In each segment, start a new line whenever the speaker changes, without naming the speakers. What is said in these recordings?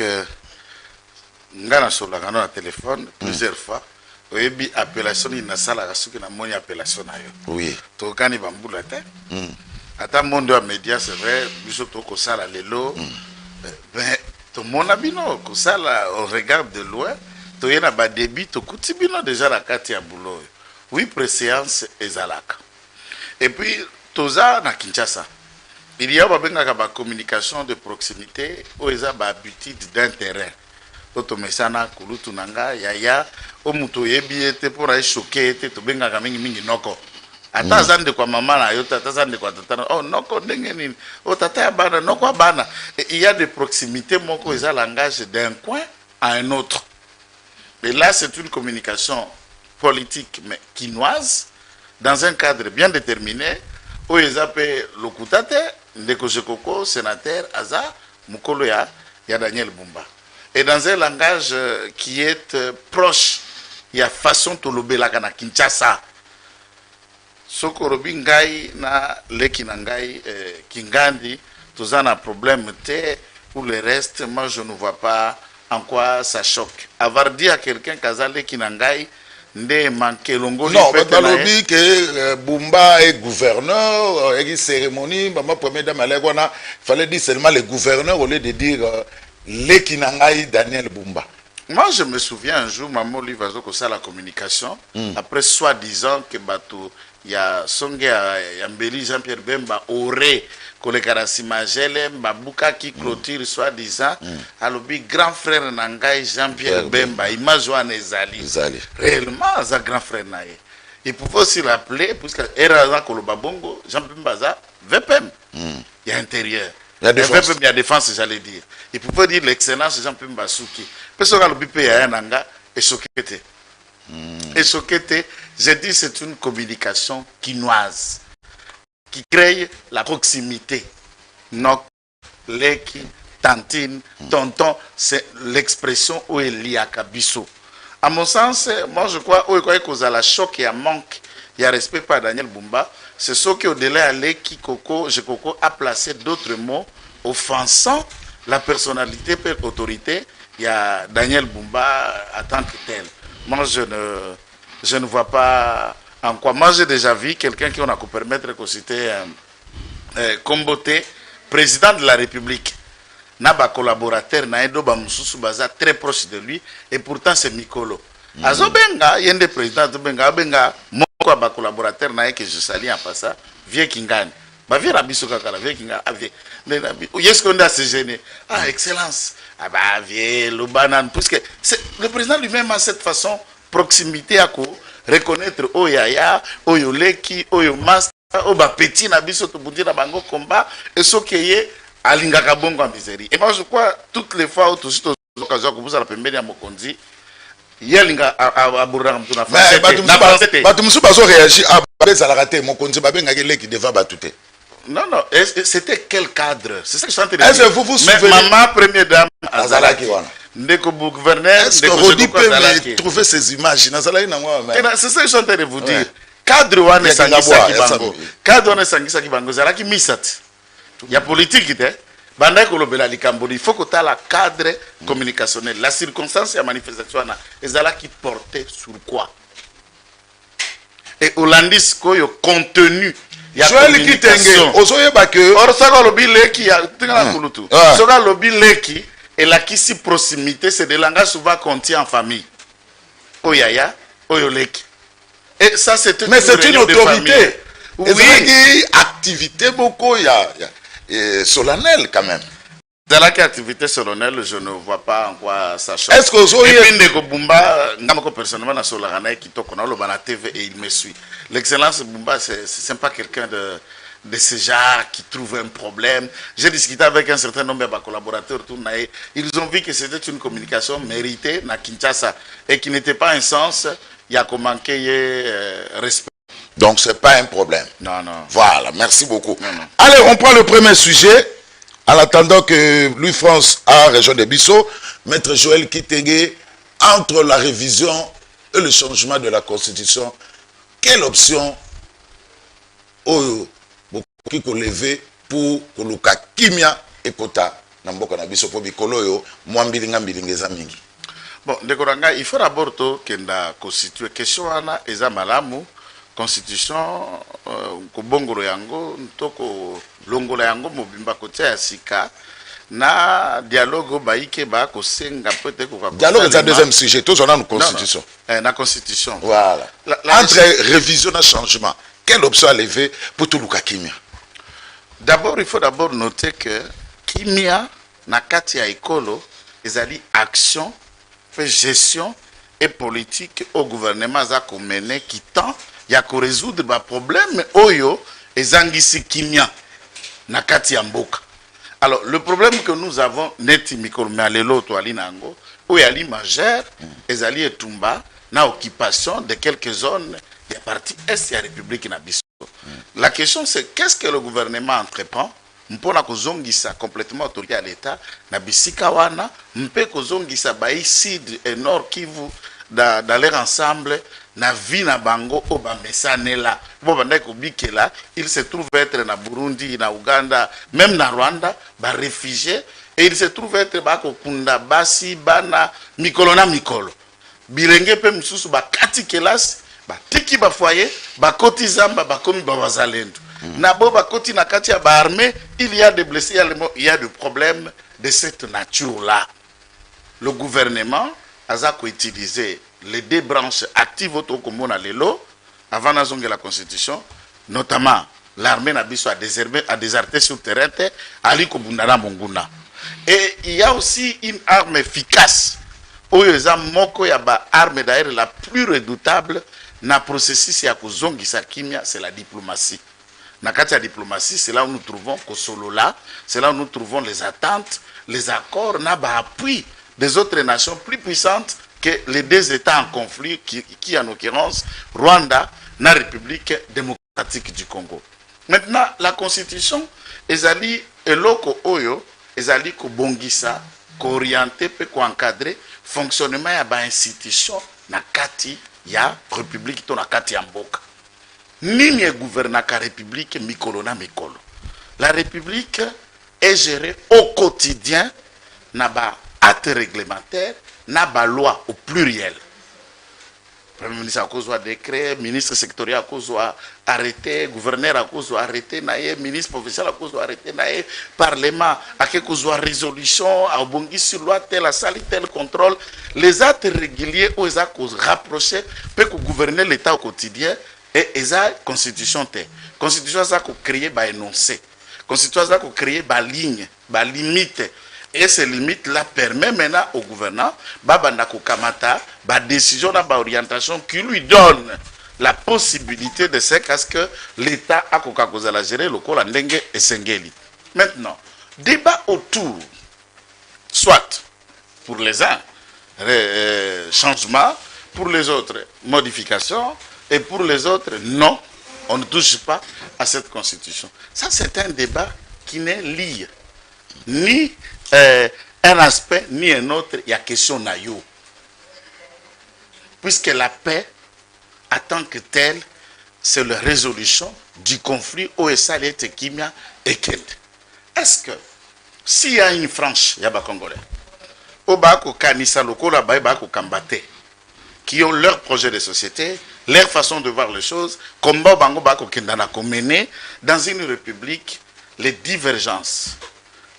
que ngana sur la téléphone plusieurs fois. Oyebi appellation ina sala kasuki na moni appellation na yo.
Oui.
To kani bambula te. Ata monde wa média c'est vrai, biso to ko sala lelo. Ben to mona bino ko sala on regarde de loin. To yena ba débit to kuti bino déjà la kati ya boulot. Oui, préséance ezalaka. Et puis toza na Kinshasa. Il y a ba communication de proximité ou eza ba habitude d'intérêt. Otomesana kulutu nanga yaya o muto yebi ete pour ay choquer ete to benga mingi mingi noko. Ata zande kwa mama na yo tata zande kwa tata oh noko ndenge nini o tata ya bana noko bana. Il y a des proximités moko eza langage d'un coin à un autre. Et là c'est une communication politique mais quinoise dans un cadre bien déterminé où ils appellent l'okutate ndeko jekoko sénateur aza mukolo ya Daniel Bumba. Et dans un langage qui est proche, il y a façon de l'obélaka na Kinshasa. Sokorobi ngai na leki na ngai kingandi, tous un problème te, pour le reste, moi je ne vois pas en quoi ça choque. Avoir dit à quelqu'un kaza leki na ngai, nde manque longo.
Non, balobi que Bumba est gouverneur, et cérémonie, maman première dame il fallait dire seulement le gouverneur au lieu de dire Lekinangai Daniel Bumba.
Moi, je me souviens un jour, maman lui va ça la communication. Après, soi-disant que bateau, il y a Songe Yambeli Jean-Pierre Bemba aurait Kolekarasi Magele, Babuka qui clôture soi-disant. Alors, grand frère Nangai Jean-Pierre Bemba, il m'a joué en Ezali. Réellement, c'est grand frère Naye. Il pouvait aussi l'appeler, puisque Eraza Kolobabongo, Jean-Pierre Bemba, VPM. Il y a intérieur. Il y a défense, j'allais dire. Il pouvait dire l'excellence de Jean-Pierre Mbasuki. Parce que le BP a un anga et Sokete. Et Sokete, j'ai dit, c'est une communication quinoise qui crée la proximité. Nok, Leki, Tantine, Tonton, c'est l'expression où il y a Kabiso. À mon sens, moi je crois, où il y a la choc et un manque, il y a respect par Daniel Bumba. C'est ce qui, au-delà de qui Koko a placé d'autres mots offensant la personnalité et l'autorité. Il y a Daniel Bumba en tant que tel. Moi, je ne vois pas en quoi. Moi, j'ai déjà vu quelqu'un qui on a pu permettre que c'était Kombote, président de la République. Naba collaborateur, Naedo Bamususu Baza, très proche de lui, et pourtant c'est Mikolo. Azobenga, il y a des présidents de Benga, mon collaborateur, que je salue en passant, vieux Kingani. Bah, vieux Rabiso Kakala, vieux Kingani, est-ce qu'on a se gêner? Ah, excellence. Ah, bah, vieux, le banane, puisque le président lui-même a cette façon, proximité à quoi, reconnaître Oyaya, Oyoleki, Oyomas, Oba Petit, Nabiso, Toboudi, Nabango, combat, et ce qui est Alingaka Bongo en misérie. Et moi, je crois, toutes les fois où tout ce occasion que vous avez permis à Mokondi, Yalinga a Bourram de la France.
Batumsu Baso réagit à Bezalaraté, Mokondi Babengagele qui devait batouter.
Non, non, c'était quel cadre? C'est ça que je suis en train de dire.
Est-ce que vous vous souvenez?
Maman, première dame,
Azalaki.
Ndeko gouverneur,
est-ce que Rodi peut me trouver ces images? C'est ça
que je suis en train de vous dire. Cadre Wane Sangisa Kibango. Cadre Wane Sangisa Kibango, Zalaki Misat. Il y a politique, il faut que tu aies la cadre communicationnel. La circonstance et la manifestation, qui portait sur quoi? Et Hollandis, le contenu. Il y a communication. Et la qui proximité, c'est des langages souvent qu'on tient en famille. Oyaya, Oyoleki. Et ça, c'est
mais c'est une autorité. Oui, activité beaucoup, il y a solennel quand même.
Dans la activité solennelle, je ne vois pas en quoi ça change.
Est-ce que vous
avez... Et puis Ndeko Bumba, personnellement, dans Solarana, qui toque on a TV et il me suit. L'excellence Bumba, c'est pas quelqu'un de ce genre qui trouve un problème. J'ai discuté avec un certain nombre de collaborateurs. Ils ont vu que c'était une communication méritée à Kinshasa et qui n'était pas un sens. Il y a manqué respect.
Donc, ce n'est pas un problème.
Non, non.
Voilà, merci beaucoup.
Non, non.
Allez, on prend le premier sujet. En attendant que Louis-France a région de Bissau, Maître Joël Kitenge, entre la révision et le changement de la Constitution, quelle option qui peut lever pour que le Kimia et Kota na mboka na biso po bikolo yo mwa mbilinga eza mingi.
Bon, Dekoranga, il faut d'abord que la constituer question wana eza malamu constitution ko bongolo yango ntoko longola yango mobimba kotia ya sika na dialogue baike ba ko senga peut-être ko
dialogue c'est un deuxième sujet tous on a une constitution.
La constitution.
Voilà. Entre révision et changement, quelle option à lever pour tout le Kimia?
D'abord, il faut d'abord noter que Kimia na kati ya ekolo ezali action fait gestion et politique au gouvernement za ko mener qui tend ya ko résoudre ba problème oyo ezangisi Kimia na kati ya mboka. Alors le problème que nous avons neti mikolo malelo to ali nango oyo ali majeur ezali etumba na occupation de quelques zones de la partie est de la République na biso. La question c'est qu'est-ce que le gouvernement entreprend mpona kozongisa complètement autorité à l'État na bisika wana mpe kozongisa bai sud et nord Kivu d'aller ensemble na vie na bango o ba mesanela bo banda ko bikela il se trouve être na Burundi na Uganda même na Rwanda ba réfugiés et il se trouve être ba ko kunda basi bana mikolo na mikolo bilenge pe msusu ba kati kelas ba tiki ba foyer ba koti zamba ba komi ba wazalendo na bo ba koti na kati ya ba armée il y a des blessés il y a des problèmes de cette nature là. Le gouvernement a utilisé les deux branches actives au Tokomona Lelo avant la constitution, notamment l'armée Nabiso a déserté sur le terrain Ali Kobundana Monguna. Et il y a aussi une arme efficace. Oyoza moko ya ba arme d'ailleurs la plus redoutable na processus ya kozongisa kimia, c'est la diplomatie. Na kati ya diplomatie, c'est là où nous trouvons Kosolola, c'est là où nous trouvons les attentes, les accords, na ba appui des autres nations plus puissantes que les deux États en conflit, qui en l'occurrence Rwanda, la République démocratique du Congo. Maintenant, la constitution, ezali eloko oyo, ezali ko bongisa, ko orienter, ko encadrer fonctionnement ya ba institution na kati ya République to na kati ya mboka. Nini e gouvernaka République mikolo na mikolo. La République est gérée au quotidien na ba acte réglementaire, na ba loi au pluriel. Premier ministre a cause décret, ministre sectoriel a cause arrêté, gouverneur a cause arrêté, naie, ministre provincial a cause arrêté, naie, parlement a cause résolution, a bongi sur loi tel, a sali tel contrôle. Les actes réguliers aux a cause rapprochés, peut gouverner l'État au quotidien et la constitution te. Constitution ça ko créer ba énoncé. Constitution ça ko créer ba ligne, ba limite. Et ces limites-là permettent maintenant au gouvernement de décision, d'orientation qui lui donne la possibilité de ce que l'État a gérer le col Ndenge et Sengeli. Maintenant, débat autour, soit pour les uns, changement, pour les autres, modification, et pour les autres, non, on ne touche pas à cette constitution. Ça, c'est un débat qui n'est lié ni un aspect ni un autre, il y a question naïo. Puisque la paix, en tant que telle, c'est la résolution du conflit OSA et Kimia et Kend. Est-ce que s'il y a une franche, il y a des Congolais, Obako Kanisa Loko, Bako Kambate, qui ont leur projet de société, leur façon de voir les choses, comme Bango Bako Kendana mené dans une république, les divergences,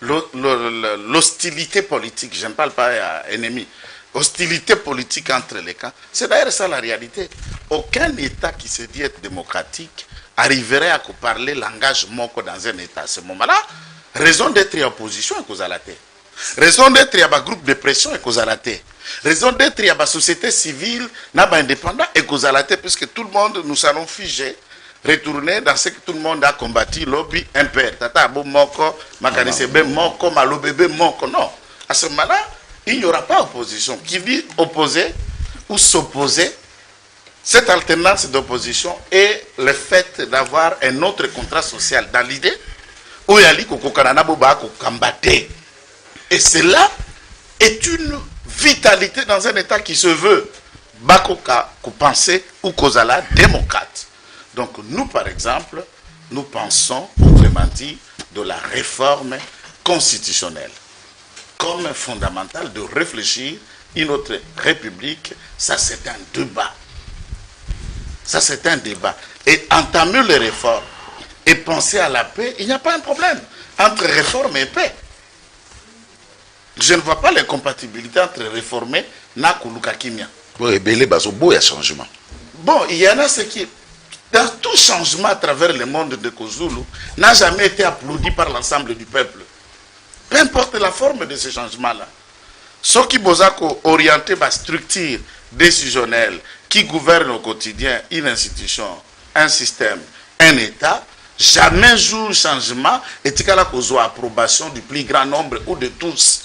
l'hostilité politique, je ne parle pas à ennemi, hostilité politique entre les camps, c'est d'ailleurs ça la réalité. Aucun État qui se dit être démocratique arriverait à parler langage moko dans un État. À ce moment-là, raison d'être en opposition est cause à la terre. Raison d'être il y a un groupe de pression est cause à la terre. Raison d'être il y a une société civile, n'a pas indépendant est cause à la terre, puisque tout le monde nous allons figer. Retourner dans ce que tout le monde a combattu, lobby impère. Tata Abou Moko, Makanisebe Moko, Malobebe Moko. Non. À ce moment-là, il n'y aura pas opposition. Qui dit opposer ou s'opposer, cette alternance d'opposition est le fait d'avoir un autre contrat social dans l'idée où il y a l'idée. Et cela est une vitalité dans un État qui se veut Bakoka, penser ou Kozala démocrate. Donc nous, par exemple, nous pensons, autrement dit, de la réforme constitutionnelle. comme fondamental de réfléchir une autre république. Ça, c'est un débat. Ça, c'est un débat. Et entamer les réformes et penser à la paix, il n'y a pas un problème entre réforme et paix. Je ne vois pas l'incompatibilité entre réformer et Nakuluka Kimia.
Oui, belé bazo beau, il y a changement.
Bon, il y en a ce qui, dans tout changement à travers le monde de Kozulu, n'a jamais été applaudi par l'ensemble du peuple. Peu importe la forme de ce changement-là. Ce qui vous a orienté la structure décisionnelle qui gouverne au quotidien une institution, un système, un État, jamais jour changement et qu'il y a approbation du plus grand nombre ou de tous.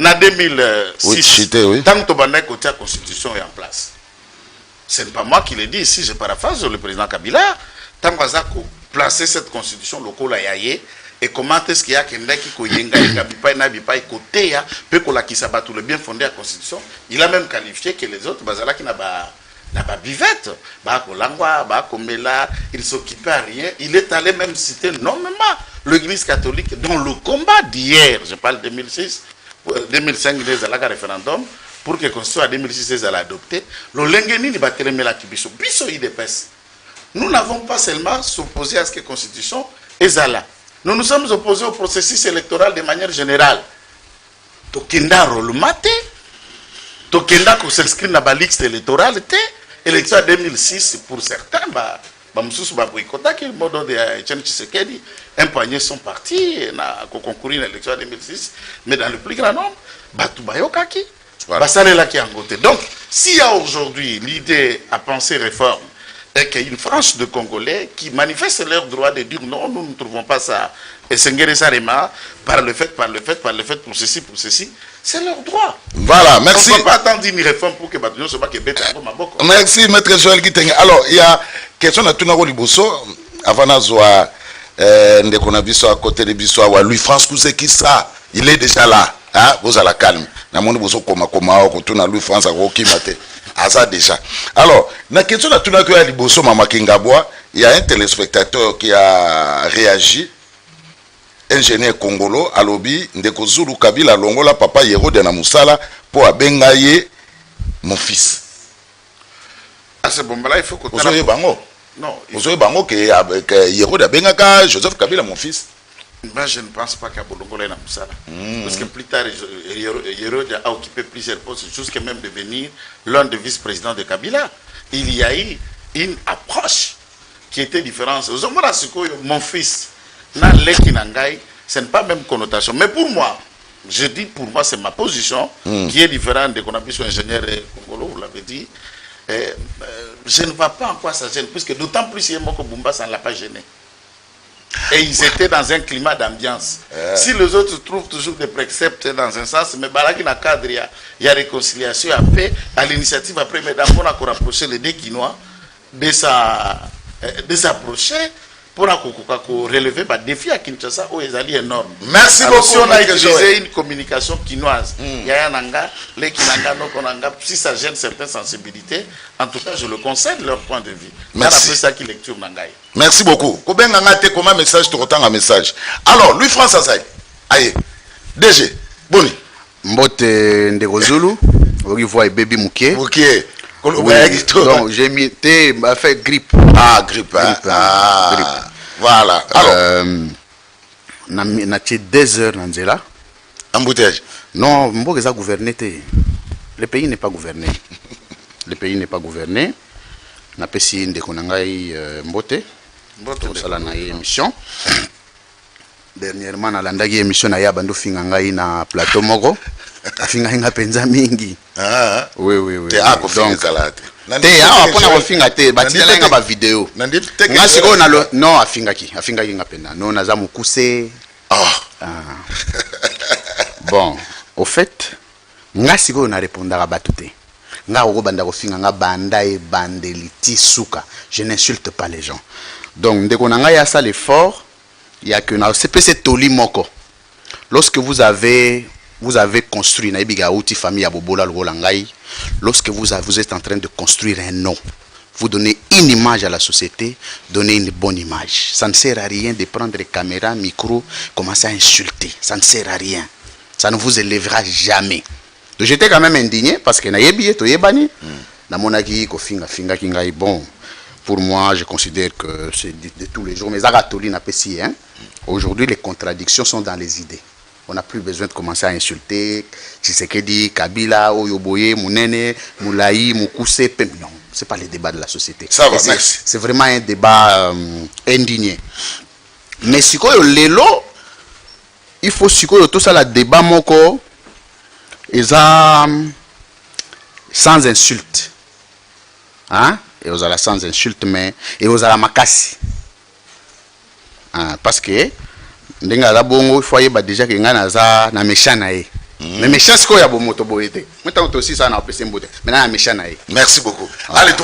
En 2006, tant que la constitution est en place. Ce n'est pas moi qui l'ai dit ici, je paraphrase le président Kabila. Tant que placer cette constitution locale à Yaye, et comment est-ce qu'il y a quelqu'un qui le bien fondé à la constitution, il a même qualifié que les autres, qui n'a pas bivette, il ne s'occupait à rien. Il est allé même citer nommément l'église catholique dans le combat d'hier, je parle de 2006, 2005, il y a un référendum, pour que la constitution en 2006 soit adoptée. Nous n'avons pas seulement s'opposé à ce que la constitution est là. Nous nous sommes opposés au processus électoral de manière générale. Tokenda Rolumate, Tokenda qu'on s'inscrit dans la liste électorale, élection 2006 pour certains, Bamsous Baboukota, qui est le mode de Etienne Tshisekedi, empoigné son parti, pour concourir à l'élection 2006, mais dans le plus grand nombre, Batoubayokaki, Basalela qui est en côté. Donc, s'il y a aujourd'hui l'idée à penser réforme, et qu'il y a une frange de Congolais qui manifestent leur droit de dire non, nous ne trouvons pas ça, et Sengere Sarema, par le fait, pour ceci, c'est leur droit.
Voilà, merci.
On ne peut pas attendre une réforme pour que Batouillon se batte et bête à Maboko.
Merci, maître Joël Kitenge. Alors, il y a question de Tunaro Liboso, avant d'avoir ndeko na biso à côté de biso wa Louis France Kouzé qui ça, il est déjà là, hein, vous allez calme. Na moni bozo koma ko tuna Louis France a ko mate. Ah ça déjà. Alors, la question de Tunako Liboso Mama Kingabwa, il y a un téléspectateur qui a réagi. Ingénieur congolo alobi ndeko Zulu Kabila longola papa Yero de na musala pour abengaye mon fils.
À ce moment-là, il faut que
vous soyez bango.
Non,
vous soyez bango que Yero de bengaka Joseph Kabila mon fils.
Ben, je ne pense pas qu'à Bolongola na musala. Parce que plus tard Yero a occupé plusieurs postes jusqu'à même devenir l'un des vice-présidents de Kabila. Il y a eu une approche qui était différente. Mon fils ce n'est pas même connotation. Mais pour moi, je dis pour moi, c'est ma position qui est différente de qu'on a pu sur ingénieur congolo, vous l'avez dit. Je ne vois pas en quoi ça gêne, puisque d'autant plus il y a Moko Bumba, ça ne l'a pas gêné. Et ils étaient dans un climat d'ambiance. Si les autres trouvent toujours des préceptes dans un sens, mais dans le cadre, il y a réconciliation, il y a paix, à l'initiative après, mais d'abord, on a rapproché les deux Quinois de s'approcher pour relever le défi à Kinshasa où ils allaient énorme.
Merci beaucoup.
Si on a utilisé une communication quinoise, il y a un anga, les Kinanga, si ça gêne certaines sensibilités, en tout cas, je le conseille de leur point de vue.
Merci.
Ça qui lecture Nangaï.
Merci beaucoup. Comment message, tu retends un message. Alors, lui, France Azaï. Aïe. DG. Boni.
Mbote Ndeko Zulu. Vous voyez Baby Mouké.
Mouké.
Oui, donc j'ai mis fait grippe.
Ah, grippe, hein? Grippe. Voilà. Alors,
na 2 heures dans Nzela.
Embouteillage.
Non, Mboke a gouverné. Le pays n'est pas gouverné. Le pays n'est pas gouverné. Na pesi ndeko nangai Mbote. Mbote sala na émission. Dernièrement na landagi émission na ya bando finga ngai na plateau moko. Afinga hinga penza mingi.
Ah.
Oui.
Te a ko finga kalate.
Te a pona ko finga te batila nga ba vidéo. Nga siko na lo non afinga nga pena. Non naza mukuse.
Ah.
Bon, au fait, nga siko na répondra batute. Nga oko banda ko finga nga banda e bandeliti suka. Je n'insulte pas les gens. Donc ndeko na nga ya ça l'effort, il y a que na CPC toli moko. Lorsque vous avez construit famille lorsque vous êtes en train de construire un nom, vous donnez une image à la société, donnez une bonne image. Ça ne sert à rien de prendre les caméras, micro, commencer à insulter. Ça ne sert à rien. Ça ne vous élèvera jamais. Donc j'étais quand même indigné parce que nayebi to yebani na monaki ko finga kingai bon. Pour moi, je considère que c'est de tous les jours. Mais Zagatoli n'a pas si. Aujourd'hui, les contradictions sont dans les idées. On n'a plus besoin de commencer à insulter Tshisekedi, Kabila, Oyoboye, Mounene, Moulaï, Moukousse. Non, ce n'est pas les débats de la société.
Ça va, merci.
C'est vraiment un débat indigné. Mais si lelo, il faut tout ça, le débat moko, sans insulte. Hein? Et aux ala sans insulte, mais et aux ala makasi. Parce que ndenga la bongo il faut y déjà que ngana za na méchant nae. Mais méchant c'est quoi ya bomoto boyete. Maintenant aussi ça na opé mbote. Maintenant na méchant nae.
Merci beaucoup. Allez, tu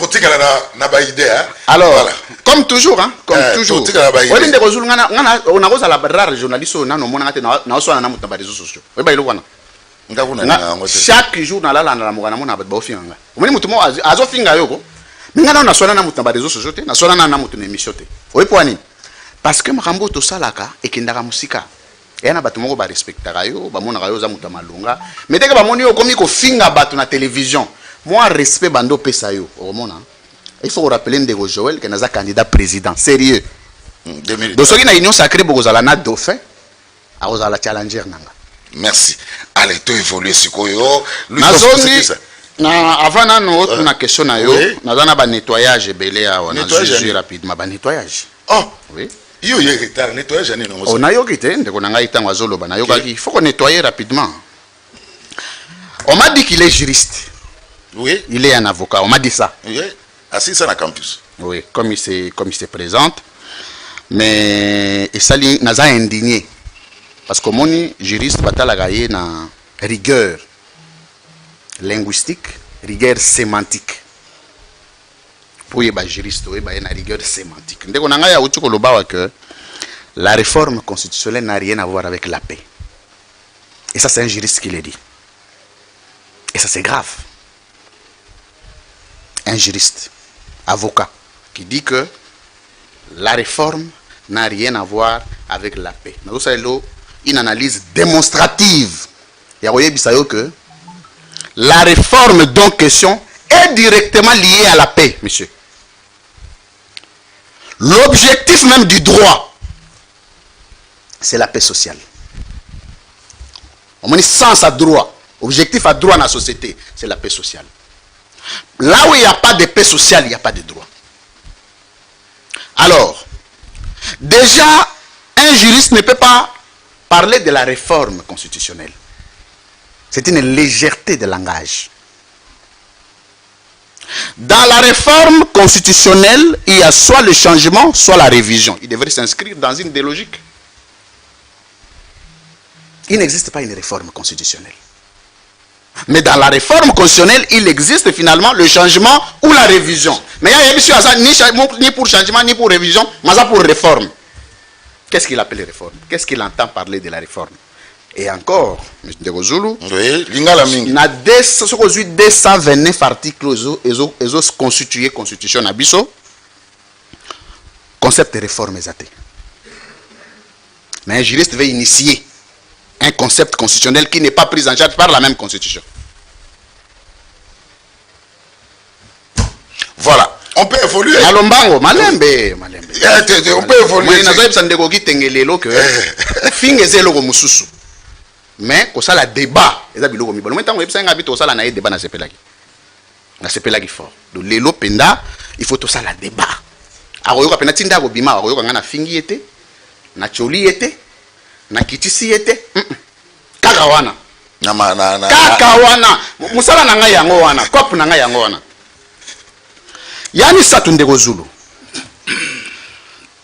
na ba idée hein.
Alors, voilà. Comme toujours hein, comme toujours.
Oui,
ndeko zulu ngana on a koza la rare journaliste na no mona ngate na so na mutamba réseaux sociaux. Oui ba ilokwana. Chaque jour na la na mona mona ba ofinga. Omoni mutumo azo finga yoko. Ngana na sona na mutamba réseaux sociaux te, na sona na mutu na émission te. Oui poani. Parce que makambo to salaka ekendaka musika. Et na batu moko ba respectaka yo, ba mona yo za mutu malunga. Mais dès que ba moni yo komi ko finga batu na télévision. Moi respect bando pesa yo. Omona. Il faut rappeler Ndeko Joël que naza candidat président sérieux. Donc soki na union sacrée bokozala na dauphin, a kozala challenger nanga.
Merci. Allez, tu évoluer sikoyo.
Avant na question na yo, na ba nettoyage belé a on a jugé rapidement ba nettoyage.
Oh.
Oui.
Yo retard nettoyage ani non.
On a yo kité ndeko nanga itango azolo ba na yo il faut qu'on nettoyer rapidement. On m'a dit qu'il est juriste.
Oui.
Il est un avocat, on m'a dit ça.
Oui. Assis ça na campus.
Oui, comme il se présente. Mais et ça naza indigné. Parce que mon juriste batala gaye na rigueur linguistique, rigueur sémantique. Pour y être juriste, il y a une rigueur sémantique. Que la réforme constitutionnelle n'a rien à voir avec la paix. Et ça, c'est un juriste qui l'a dit. Et ça, c'est grave. Un juriste, avocat, qui dit que la réforme n'a rien à voir avec la paix. Nous avons une analyse démonstrative. Il y a que la réforme dont question est directement liée à la paix, monsieur. L'objectif même du droit, c'est la paix sociale. On dit sens à droit, objectif à droit dans la société, c'est la paix sociale. Là où il n'y a pas de paix sociale, il n'y a pas de droit. Alors, déjà, un juriste ne peut pas parler de la réforme constitutionnelle. C'est une légèreté de langage. Dans la réforme constitutionnelle, il y a soit le changement, soit la révision. Il devrait s'inscrire dans une des logiques. Il n'existe pas une réforme constitutionnelle. Mais dans la réforme constitutionnelle, il existe finalement le changement ou la révision. Mais il y a ni pour changement, ni pour révision, mais pour réforme. Qu'est-ce qu'il appelle réforme? Qu'est-ce qu'il entend parler de la réforme? Et encore, M. Ndegozulu, il y a 229 articles qui ont constitué la constitution Nabiso. Concept de réforme exact. Mais un juriste veut initier un concept constitutionnel qui n'est pas pris en charge par la même constitution.
Voilà. On peut évoluer.
Malombango, malembe.
On peut évoluer.
Mais quand ça la débat, ça biloko mi. Maintenant on epsa ngabi to ça la na débat na sepelaki. Na sepelaki fort. Donc lelo penda, il faut tout ça la débat. Aroyo ka pena tinda ko bima, aroyo ka ngana fingi ete, na choli ete, na kitisi ete. Kaka wana. Kaka wana. Musala na ngai yango wana, kop na ngai yango wana. Yani satu Ndeko Zulu.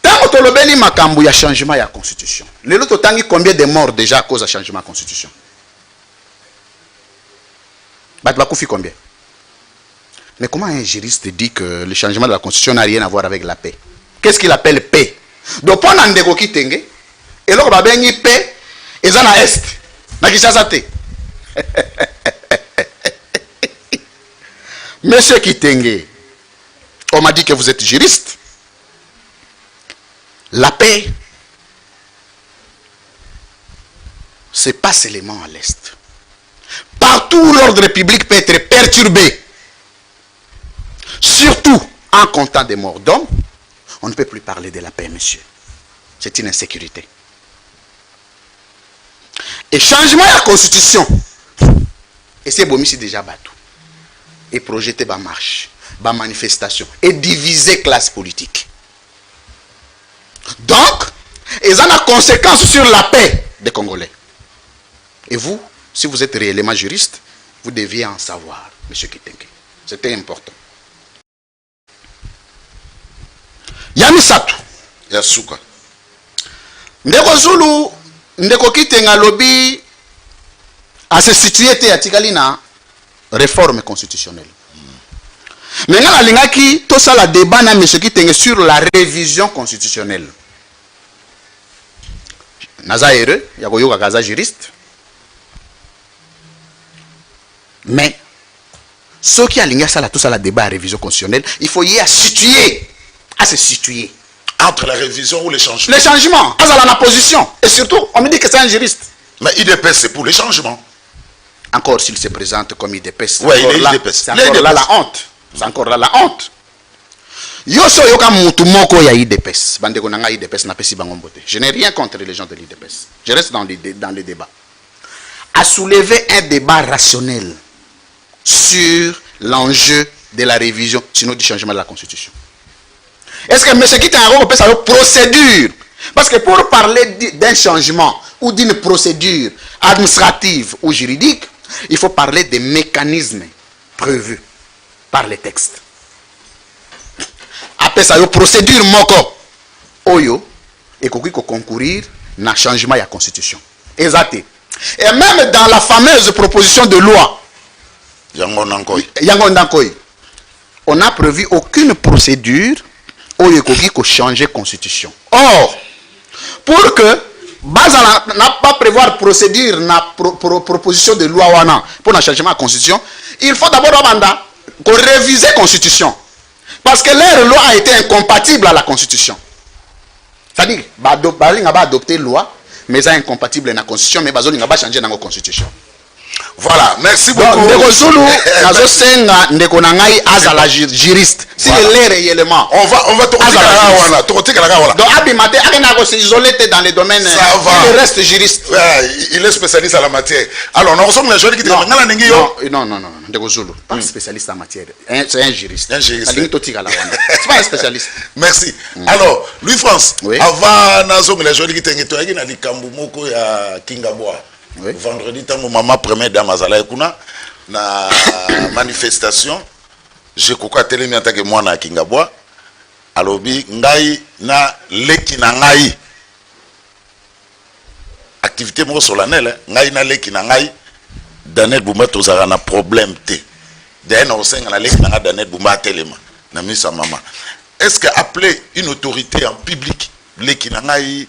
Tant que le makambu ya changement ya constitution. Le lot tangi combien de morts déjà à cause de changement de constitution? Bakufi combien? Mais comment un juriste dit que le changement de la constitution n'a rien à voir avec la paix? Qu'est-ce qu'il appelle paix? Donc pendant Ndeko Kitenge, et là on va bengi paix, et ça na est, na Kinshasa te. Monsieur Kitenge, on m'a dit que vous êtes juriste. La paix, ce n'est pas seulement à l'Est. Partout où l'ordre public peut être perturbé, surtout en comptant des morts d'hommes, on ne peut plus parler de la paix, monsieur. C'est une insécurité. Et changement de la constitution, et c'est bon ici déjà battu, et projeté par marche, par manifestation, et diviser classe politique. Donc, ils ont des conséquences sur la paix des Congolais. Et vous, si vous êtes réellement juriste, vous deviez en savoir, M. Kitenge. C'était important. Yamisatu.
Yasuka.
Ndeko Zulu, Ndeko Kitenge lobby à se situer à Tikalina réforme constitutionnelle. Maintenant, la lingaki, tout ça la débat na M. Kitenge sur la révision constitutionnelle. Naza heureux, yakoyoka kaza juriste. Mais, ceux qui alignent ça, tout ça, la débat à révision constitutionnelle, il faut y situer, à se situer.
Entre la révision ou les changements?
Les changements, à la position. Et surtout, on me dit que c'est un juriste.
Mais IDPS, c'est pour les changements.
Encore s'il se présente comme IDPS.
Oui, il est IDPS.
C'est encore là la honte. C'est encore là la honte. Yoso yoka mutu moko ya IDPS. Bandeko nanga IDPS na pesi bangombote. Je n'ai rien contre les gens de l'IDPS. Je reste dans les débats. À soulever un débat rationnel sur l'enjeu de la révision, sinon du changement de la Constitution. Est-ce que M. Kitenge peut savoir procédure? Parce que pour parler d'un changement ou d'une procédure administrative ou juridique, il faut parler des mécanismes prévus par les textes. Après ça, il y a une procédure moko. Oyo, et qu'on concourir dans le changement de la Constitution. Exact. Et même dans la fameuse proposition de loi,
Yango
Nankoy, on n'a prévu aucune procédure où il faut changer la Constitution. Or, pour que Baza n'a pas prévoir procédure dans la proposition de loi pour le changement de la Constitution, il faut d'abord réviser la Constitution. Parce que leur loi a été incompatible à la Constitution. C'est-à-dire, ils ont adopté la loi, mais c'est incompatible à la Constitution, mais ils ont changé la Constitution.
Voilà, merci beaucoup.
Ndeko Zulu, nazo senga ndeko nangai azala juriste. Si il est réellement.
On va tourner la wana.
Donc Abimate akena ko s'isoler dans les domaines. Il reste juriste.
Il est spécialiste à la matière. Alors, nous sommes les gens qui disent
non, Ndeko Zulu, pas spécialiste en matière. C'est un juriste. C'est pas un spécialiste.
Merci. Alors, Louis France, avant nazo les gens qui tengi to yaki na likambu moko ya Kingabwa. Oui. Vendredi, tant que maman première dame azala kuna na manifestation, je crois que télé en tant que moi na Kingabwa, alobi ngai na leki na ngai activité mo solennelle, ngai na leki na ngai Daniel Bumba tozara na problème te. D'ailleurs on sait na leki na Daniel Bumba telema na misa maman. Est-ce que appeler une autorité en public leki na ngai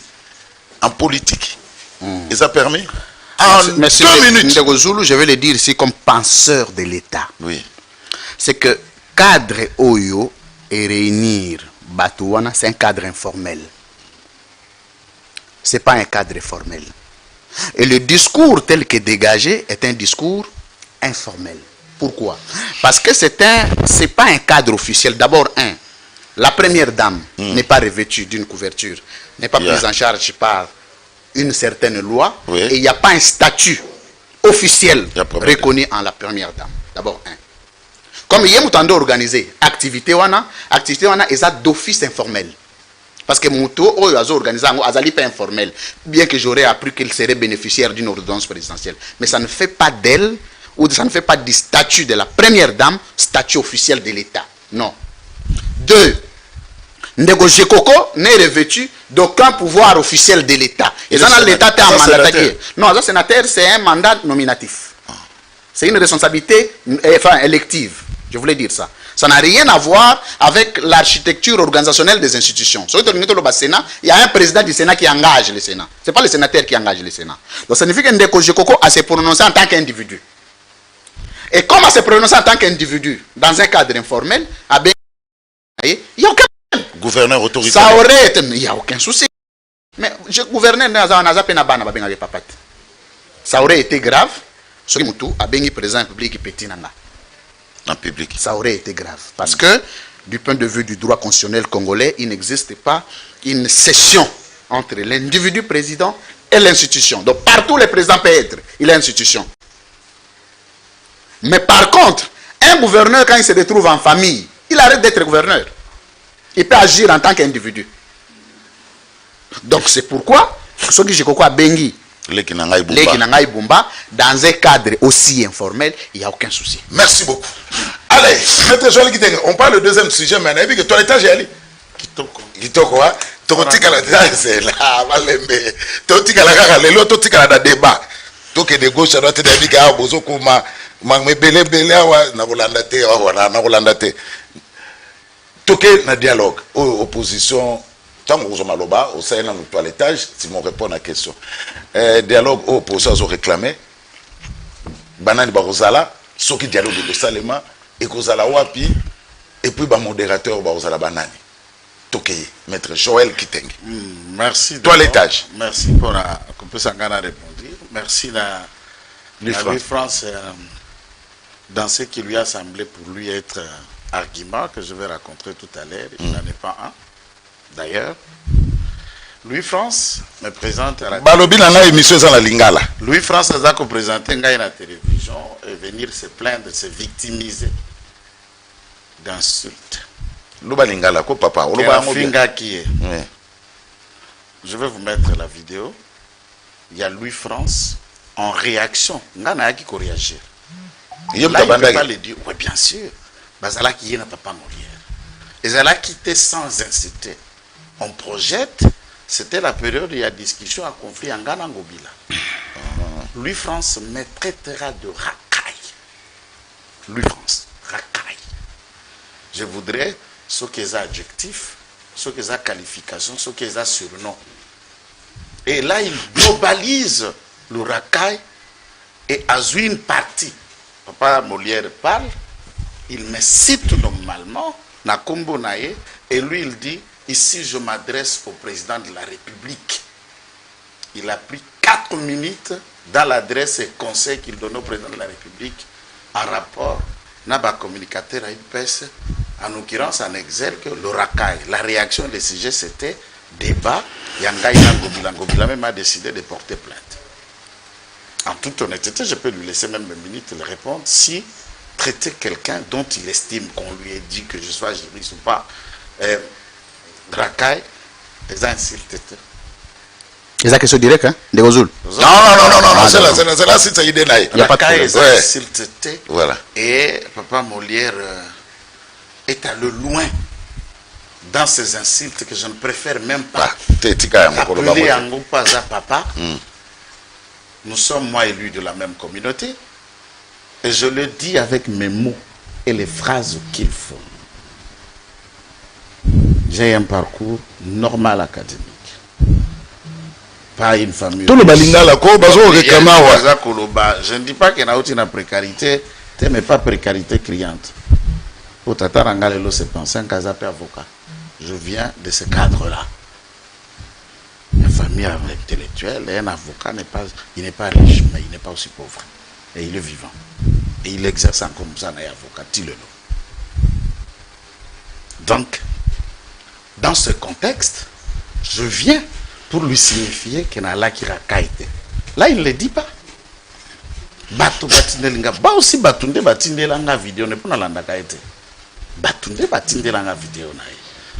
en politique, et ça permet?
Mais 2 minutes. Zulu, je vais le dire ici comme penseur de l'État.
Oui.
C'est que cadre Oyo et réunir Batouana, c'est un cadre informel. Ce n'est pas un cadre formel. Et le discours tel que dégagé est un discours informel. Pourquoi? Parce que c'est pas un cadre officiel. D'abord, la première dame n'est pas revêtue d'une couverture, n'est pas prise en charge par une certaine loi, et il n'y a pas un statut officiel reconnu en la première dame. D'abord, comme il y a un organisé, activité wana est d'office informel. Parce que Mouto a organisé un informel, bien que j'aurais appris qu'elle serait bénéficiaire d'une ordonnance présidentielle. Mais ça ne fait pas d'elle, ou ça ne fait pas du statut de la première dame, statut officiel de l'État. Non. 2. Ndeko Jekoko n'est revêtu d'aucun pouvoir officiel de l'État. Et ça, l'État est un mandat. Non, ça, sénateur, c'est un mandat nominatif. C'est une responsabilité élective. Je voulais dire ça. Ça n'a rien à voir avec l'architecture organisationnelle des institutions. Sur le Sénat, il y a un président du Sénat qui engage le Sénat. Ce n'est pas le sénateur qui engage le Sénat. Donc ça signifie que Ndeko Jekoko a se prononcé en tant qu'individu. Et comme à se prononcer en tant qu'individu dans un cadre informel, il n'y a aucun
gouverneur autoritaire.
Ça aurait été, il n'y a aucun souci. Mais le gouverneur n'a pas de papat. Ça aurait été grave. Ce qui a béni présent en public et petit nana.
En public.
Ça aurait été grave. Parce que, du point de vue du droit constitutionnel congolais, il n'existe pas une session entre l'individu président et l'institution. Donc, partout le président peut être, il est institution. Mais par contre, un gouverneur, quand il se retrouve en famille, il arrête d'être gouverneur. Il peut agir en tant qu'individu. Donc, c'est pourquoi, ce que j'ai compris à Bengi, dans un cadre aussi informel, il n'y a aucun souci.
Merci beaucoup. Allez, Maître Joël Kitenge, on parle du deuxième sujet, mais on a vu que toi, l'étage est allé. Kitoko, hein? Totika la c'est là, malembe. Totika la kaka, lelo totika la débat. Toke de gauche à droite, de bika, bozo kuma, me bele awa, na volandate, na volandate. Toke na dialogue, opposition. Tant que vous avez maloba, au sein de toilettage, si on répond à la question. Dialogue opposition réclamé. Banani barozala, ce qui dialogue de Salema, et kozala wapi, et puis ba modérateur barozala banani. Tokeye, Maître Joël Kitenge.
Merci.
Toilettage.
Merci pour qu'on puisse en répondre. Merci la France dans ce qui lui a semblé pour lui être argument que je vais raconter tout à l'heure. Il n'en est pas un. D'ailleurs, Louis-France me présente à la Louis-France a présenté à la télévision et venir se plaindre, se victimiser d'insultes. Je vais vous mettre la vidéo. Il y a Louis-France en réaction. Il a qui réagir. Il ne peut pas le dire. Oui, bien sûr. Bazala qui est papa Molière. Et Zala quitté sans insulter. On projette, c'était la période où il y a discussion à conflit en Ghana Ngobila. Louis-France me traitera de racaille. Louis-France, racaille. Je voudrais ce qu'ils ont adjectif, ce qu'ils ont qualification, ce qu'ils ont surnom. Et là, il globalise le racaille et a joué une partie. Papa Molière parle, il me cite normalement, Nakombo Naye, et lui il dit, ici je m'adresse au président de la République. Il a pris 4 minutes dans l'adresse et conseil qu'il donne au président de la République en rapport à communicateur à UPS, en l'occurrence en exergue le racaille. La réaction des sujets c'était débat, Yangaï Ngobila même a décidé de porter plainte. En toute honnêteté, je peux lui laisser même une minute le répondre si traiter quelqu'un dont il estime qu'on lui ait dit que je sois juriste ou pas, racaille, les insultes.
C'est la question directe, hein, de Gozul.
Non, c'est là, c'est ça, il y
a pas de problème.
Les insultes.
Voilà.
Et Papa Molière est allé loin dans ces insultes que je ne préfère même pas appeler Angoupaza Papa. Nous sommes, moi et lui, de la même communauté. Et je le dis avec mes mots et les phrases qu'il faut. J'ai un parcours normal académique. Pas une famille.
Tout le balingala,
je ne dis pas qu'il y a une précarité, mais pas précarité criante. Pour Tata Rangalelo, c'est penser un casapé avocat. Je viens de ce cadre-là. Une famille intellectuelle et un avocat il n'est pas riche, mais il n'est pas aussi pauvre. Et il est vivant. Et il exerce comme ça, un avocat. Donc, dans ce contexte, je viens pour lui signifier qu'il y a là qui racaille. Là, il ne le dit pas. Batou batindelinga, ba aussi batunde batindelanga vidéo ne pas landa kaite. Batunde batindelanga vidéo na.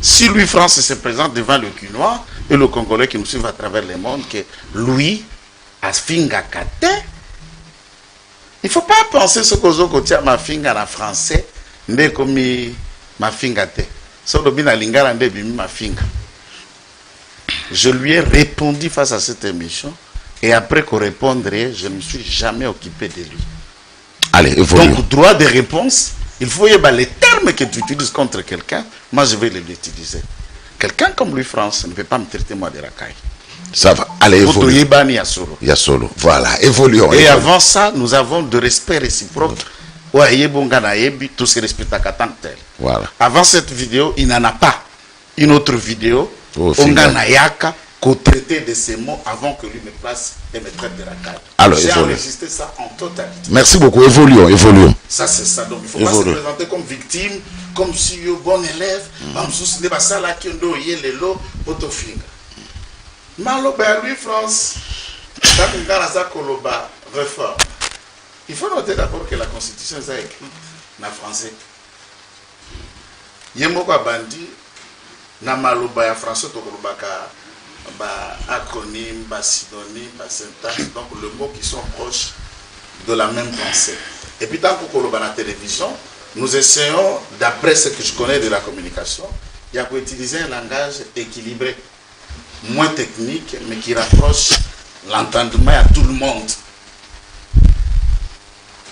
Si Louis France se présente devant le Quinois et le Congolais qui nous suivent à travers le monde que Louis a finga kate, il ne faut pas penser ce que je dis à ma finga en français, mais comme ma finga te. Je lui ai répondu face à cette émission et après qu'on répondrait, je ne me suis jamais occupé de lui.
Allez, évolue.
Donc, droit de réponse, il faut y avoir les termes que tu utilises contre quelqu'un, moi je vais les utiliser. Quelqu'un comme lui, France, ne peut pas me traiter moi de racaille.
Ça va, allez, évolue.
Yassolo.
Voilà, évoluons.
Et avant ça, nous avons de respect réciproque. Tout se respecte en tant que tel.
Voilà.
Avant cette vidéo, il n'en a pas une autre vidéo. Onganayaka, traiter de ces mots avant que lui me place et me traite de la carte.
Alors,
j'ai
évolue.
enregistré ça en totalité.
Merci beaucoup. Évoluons.
Ça, c'est ça. Donc, il ne faut pas se présenter comme victime, comme si yo bon élève, comme si c'était pas ça là qui ont eu les lots, autofinga. Malo, ben lui, France, ça nous garde ça Koloba, réforme. Il faut noter d'abord que la Constitution est écrite en français. Yemoko Bandi, na maloba ya français, to kolobaka ba acronyme, ba synonyme, ba syntaxe, donc le mot qui sont proches de la même pensée. Et puis tant qu'on a la télévision, nous essayons, d'après ce que je connais de la communication, il y a qu'utiliser un langage équilibré, moins technique, mais qui rapproche l'entendement à tout le monde.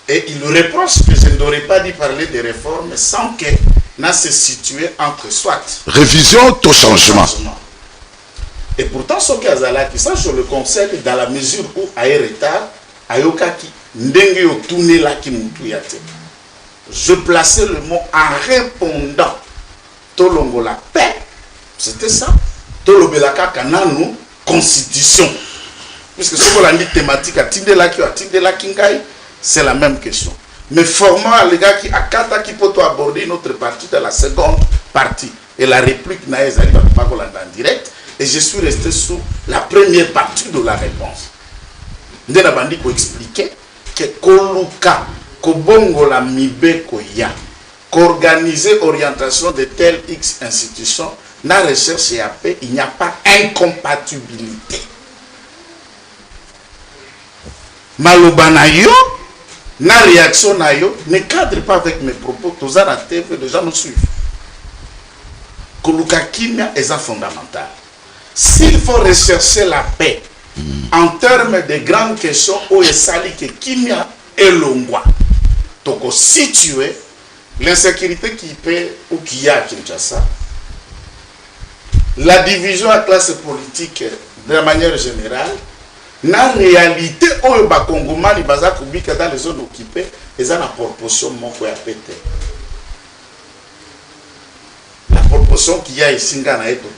Et il reproche que je n'aurais pas dit parler de réformes sans que n'a se situé entre soit
Révision, tout changement.
Et pourtant, ce que ça, je le conseille dans la mesure où, à retard, ayokaki, ndenge yo tourné là qui mutuyate. Je plaçais le mot en répondant. Tolongo la paix, c'était ça. Tolobelaka kananu, constitution. Puisque ce qu'on a dit thématique, à Tindela qui a Tindela Kinkai, c'est la même question. Mais formant les gars qui a Kata qui peut aborder notre partie dans la seconde partie. Et la réplique n'a pas en direct. Et je suis resté sous la première partie de la réponse. Ndena bandi ko expliquer que koluka kobongo la mibe ko ya qu'organiser orientation de telle X institution na recherche et paix, il n'y a pas incompatibilité. Maloba na yo na réaction na yo ne cadre pas avec mes propos. Tous à la TV, les gens nous suivent. Koluka kimia est fondamental. S'il faut rechercher la paix en termes de grandes questions où il s'allie que kimia et longwa, donc situer l'insécurité qui peut ou qui a à Kinshasa, la division à classe politique de manière générale, la réalité où le Bakongomani bazakubika dans les zones occupées, ils ont la proportion moko ya pété. La proportion qu'il y a ici,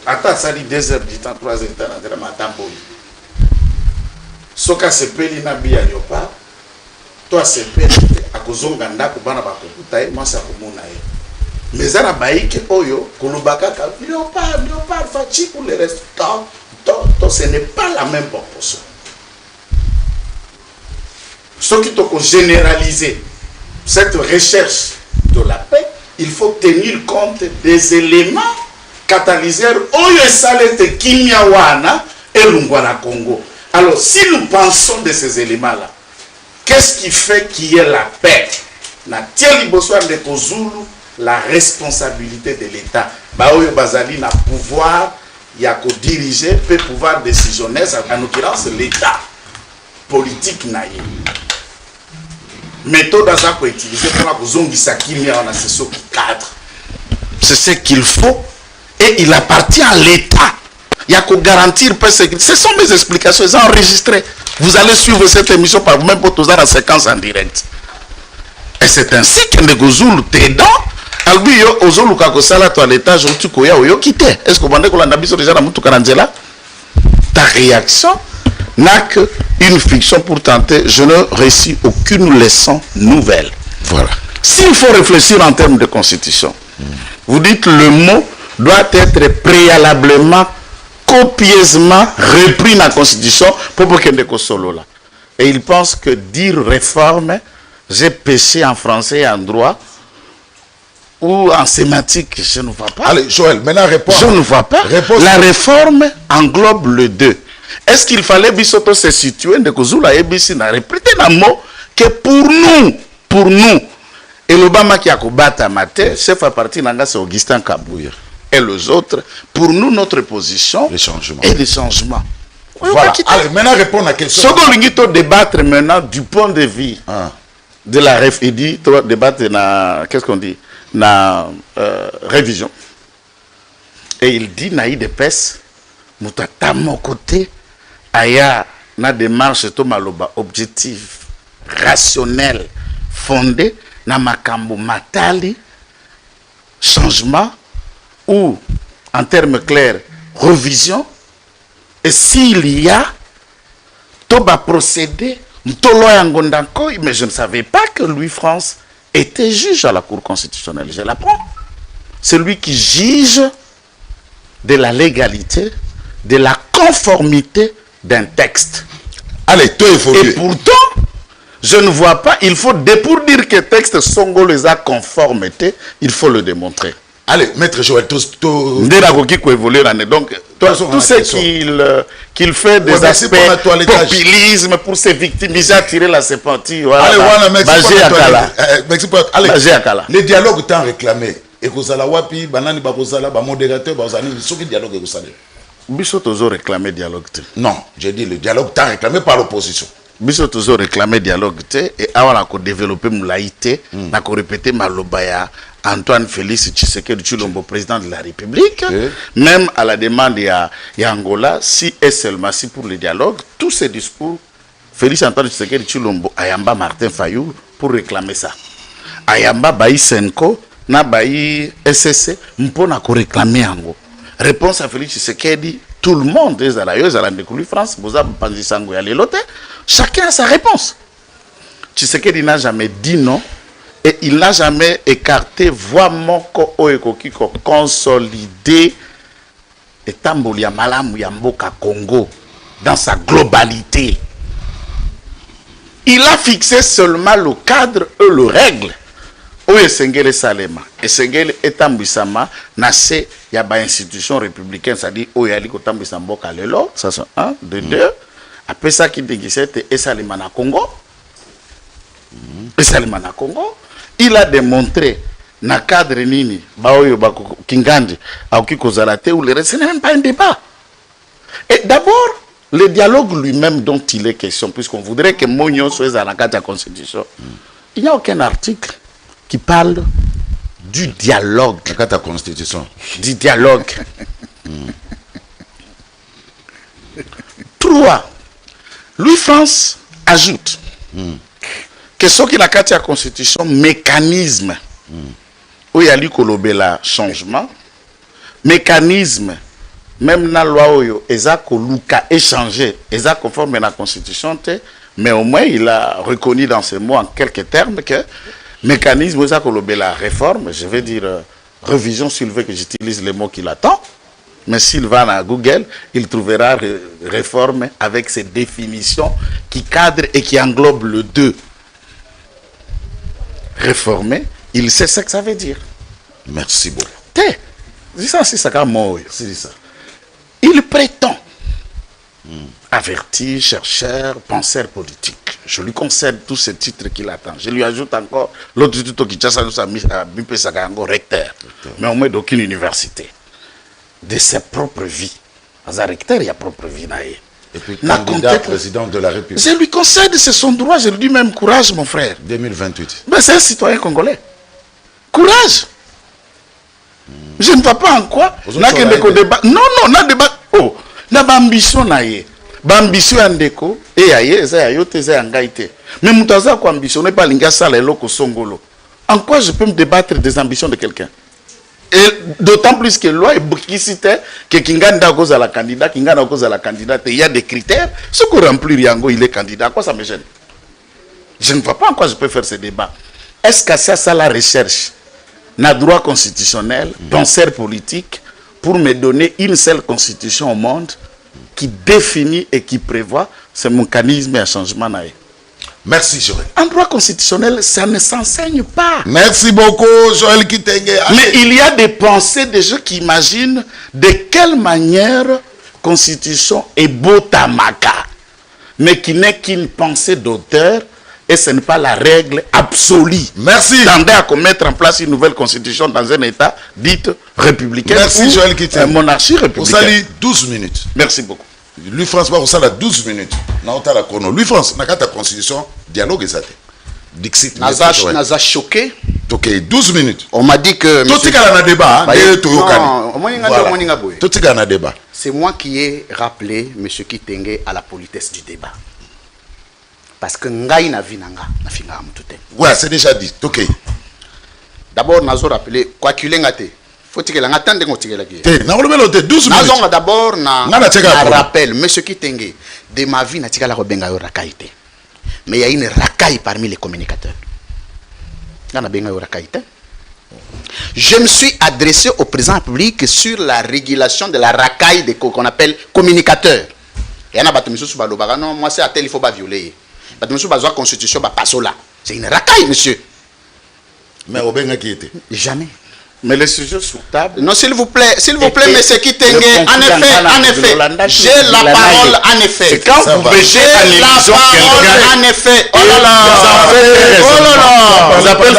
attends, ça dit 2 heures du temps, 3 heures du temps, dans la matamboui. Soka sepeli na biya yopa, toi sepeli, à kozonga ndako bana bakokuta ye, moi ça komona ye. Mais ça na baïke oyo, kolubaka ka, yopa, fachi pour le reste, ce n'est pas la même proportion. Ce qui t'a généraliser cette recherche de la paix, il faut tenir compte des éléments catalyseurs oyo esalete kimia wana et lungwana Congo. Alors si nous pensons de ces éléments-là, qu'est-ce qui fait qu'il y ait la paix? Na tieli boswan de Kozulu, la responsabilité de l'État. Ba oyo bazali na pouvoir ya ko diriger, peut pouvoir décisionnaire, en l'occurrence l'État politique na ye. Méthode à ça pour utiliser pour la bozongisa kimia wana c'est ce qui cadre. C'est ce qu'il faut et il appartient à l'État. Il y a qu'à garantir pas ce sont mes explications, elles sont enregistrées. Vous allez suivre cette émission par vous-même pour tous la séquence en direct. Et c'est ainsi que Negozulu t'aidant. Albi yo ozolu kakosala to à l'étage où tu koya oyo quitté. Est-ce que vous bandez que l'on a biso déjà dans mutu karanzela? Ta réaction n'a que une fiction pour tenter. Je ne réussis aucune leçon nouvelle. Voilà. S'il faut réfléchir en termes de constitution, vous dites le mot doit être préalablement copieusement repris dans la constitution pour que solo là. Et il pense que dire réforme, j'ai péché en français et en droit ou en sémantique, je ne vois pas.
Allez, Joël, maintenant réponds.
Je ne vois pas.
Réponse.
La réforme englobe le deux. Est-ce qu'il fallait bisoto se situer de Kozula et Bissi n'a répété un mot que pour nous, et l'Obama qui a combattu matin, chef à partir d'Anga, c'est Augustin Kabouya. Et les autres, pour nous, notre position
Les changements.
et les changements.
Voilà. Allez, maintenant répondre à la question.
Ce qu'on doit débattre maintenant du point de vue de la RFID, débattre qu'est-ce qu'on dit, na révision. Et il dit, naï de pes, moutata mon côté, aya na démarche to maloba objective, rationnelle, fondée, na makambo matali, changement, ou, en termes clairs, révision, Et s'il y a, Toba procédé, mais je ne savais pas que Louis-France était juge à la Cour constitutionnelle. Je l'apprends. C'est lui qui juge de la légalité, de la conformité d'un texte.
Allez, toi, il faut
Et pourtant, je ne vois pas, il faut, pour dire que texte Songo les a conformité, il faut le démontrer.
Allez, maître Joël,
Donc, tout ce qu'il fait des aspects populisme pour se victimiser, attirer la sépantie. Voilà,
les dialogues tant réclamés. Et que ça la wapi, banani bakosala, ba modérateur, bazani, ce qui dialogue que ça.
Biso toujours réclamé dialogue.
Non, j'ai dit le dialogue tant réclamé par l'opposition.
Biso toujours réclamé dialogue et avant qu'on développer moulaïté, n'a qu'on répéter malobaya. Antoine Félix Tshisekedi Tshilombo, président de la République, même à la demande de Angola, si et seulement si pour le dialogue, tous ces discours, Félix Antoine Tshisekedi Tshilombo, Ayamba Martin Fayou, pour réclamer ça. Ayamba Baï Senko, na Baï SSC, mpona ko réclamer Ango. Réponse à Félix Tshisekedi, tout le monde, les Alaïos, Alandekoulis France, Boza Panzisango Yalelote, chacun a sa réponse. Tshisekedi n'a jamais dit non. Et il n'a jamais écarté voix moko oekokiko consolider et tambolia malamu yamboka Congo dans sa globalité. Il a fixé seulement le cadre et le règle. Oye Sengele Salema et Sengele etambisama nase ya ba institution républicaine, c'est-à-dire oyali ko tambisa mboka lelo, ça c'est un, de deux. Après ça qui déguisait et Salema na Congo. Et Salema na Congo. Il a démontré na cadre nini baoyo bako kingandi au kikozalate ou le reste, ce n'est même pas un débat. Et d'abord le dialogue lui-même dont il est question, puisqu'on voudrait que Mognon soit à la carte de la Constitution, il n'y a aucun article qui parle du dialogue.
La carte de la Constitution.
Du dialogue. 3. Louis-France ajoute que ce qui la carte de la Constitution, mécanisme, où il y a eu kolobela changement, mécanisme, même dans la loi, ils ont échangé, ils ont conforme à la Constitution, mais au moins il a reconnu dans ces mots en quelques termes que mécanisme, ils ont la réforme, je vais dire révision s'il veut que j'utilise les mots qu'il attend, mais s'il va à Google, il trouvera réforme avec ses définitions qui cadrent et qui englobent le 2. Réformer, il sait ce que ça veut dire.
Merci beaucoup.
C'est ça, c'est ça qu'a mort. C'est ça. Il prétend avertir, chercheur, penseur politique. Je lui concède tous ces titres qu'il attend. Je lui ajoute encore l'autre titre qui a mis recteur, mais au moins d'aucune université. De ses propres vies. Dans un recteur, il y a propre vie.
Et puis, candidat président de la République.
Je lui concède, c'est son droit. Je lui dis même courage, mon frère.
2028.
Ben, c'est un citoyen congolais. Courage. Je ne vois pas en quoi. Débat. Non, on a débat. Oh, on a ambition. Ambition en déco. Et aïe, ça y est, mais moutaza quoi ambition n'est pas l'ingasa la loko songolo. En quoi je peux me débattre des ambitions de quelqu'un? Et d'autant plus que loi est cité que Kinganda cause à la candidat, Kinganda cause à la candidate, il y a des critères. Ce qu'on remplit Riango, il est candidat. À quoi ça me gêne? Je ne vois pas en quoi je peux faire ce débat. Est-ce que c'est ça la recherche? N'a droit constitutionnel, penseur politique, pour me donner une seule constitution au monde qui définit et qui prévoit ce mécanisme et un changement.
Merci Joël.
En droit constitutionnel, ça ne s'enseigne pas.
Merci beaucoup Joël Kitenge.
Mais il y a des pensées des gens qui imaginent de quelle manière constitution est beau tamaka, mais qui n'est qu'une pensée d'auteur et ce n'est pas la règle absolue.
Merci.
Tendez à mettre en place une nouvelle constitution dans un état dit républicain.
Merci Joël Kitenge.
Monarchie républicaine.
Vous allez 12 minutes.
Merci beaucoup.
Lui France va ça 12 minutes. La chrono. Lui France, n'a ta constitution, dialogue et ça. Dixit.
Naza choqué.
Ok, 12 minutes.
On m'a dit que.
Tout est un débat. Tout est un débat.
C'est moi qui ai rappelé M. Kitenge à la politesse du débat. Parce que Ngai na vinanga na finga mutute.
Ouais, c'est déjà dit. Ok.
D'abord, Nazo rappelé quoi qu'il ait gâté. faut que la attendre qu'on tire la guerre.
Na kolobela te 12 minutes.
Nazonga d'abord na
Nga
rappel monsieur Kitenge de ma vie na tika la robenga yo rakaite. Mais il y a une racaille parmi les communicateurs. Nga na benga yo rakaite. Je me suis adressé au président public sur la régulation de la racaille qu'on appelle communicateurs. Et on a battu monsieur Soubalobara, non, moi c'est à tel, il faut pas violer. Battu monsieur Bazoa constitution, bah pas là. C'est une racaille, monsieur.
Mais au benga qui était.
Jamais.
Mais les sujets sur table.
Non, s'il vous plaît, monsieur Kitenge, en effet, j'ai la parole, en effet.
C'est quand vous mettez à l'émission
quelqu'un. En effet, oh là là,
vous appelez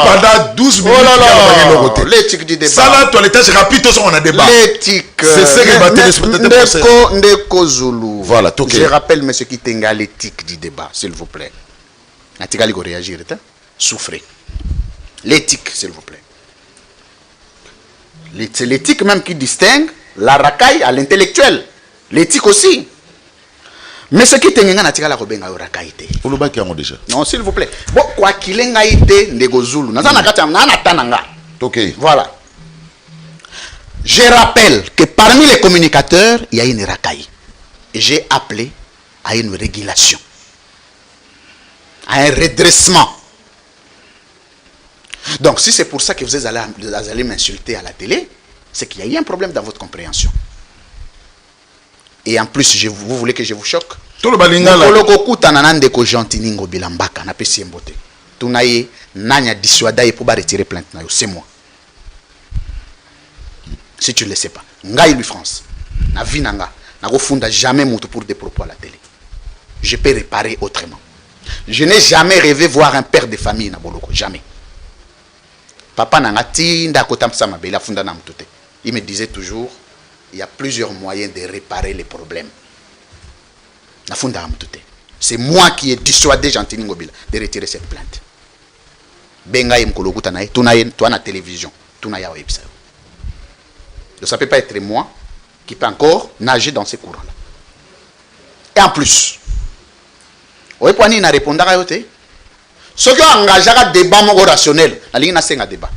pendant 12 minutes.
L'éthique du débat.
Ça là, toi, l'étage rapide, on a débat.
L'éthique.
C'est ce que battait les spectateurs.
Ndeko Zulu.
Voilà, tout.
Je rappelle, monsieur Kitenge, à l'éthique du débat, s'il vous plaît. Natikali go réagir, souffrez. L'éthique, s'il vous plaît. C'est l'éthique même qui distingue la racaille à l'intellectuel. L'éthique aussi. Mais ce qui est en train de faire, c'est
Pour le bac, il déjà.
non, s'il vous plaît. Bon, quoi qu'il ait été, Ndegozulu.
Ok.
Voilà. Je rappelle que parmi les communicateurs, il y a une racaille. Et j'ai appelé à une régulation, à un redressement. Donc, si c'est pour ça que vous allez m'insulter à la télé, c'est qu'il y a eu un problème dans votre compréhension. Et en plus, vous voulez que je vous choque?
Tout le balinga là.
C'est moi. Si tu ne le sais pas. Ngai lui France. Na vie nanga. Na funda jamais monte pour des propos à la télé. Je peux réparer autrement. Je n'ai jamais rêvé voir un père de famille na boloko. Jamais. Papa nanga tinda kotamsa mabela funda na mutute. Il me disait toujours, il y a plusieurs moyens de réparer les problèmes. Na funda na mutute. C'est moi qui ai dissuadé Gentini Ngobila de retirer cette plainte. Benga yemkolokuta na tunaye toi na télévision, tunaya websa. Donc ça ne peut pas être moi qui peut encore nager dans ces courants-là. Et en plus, oui, pour n'a répondu à côté. Ceux qui ont engagé un débat rationnel, la ligne n'a pas un débat.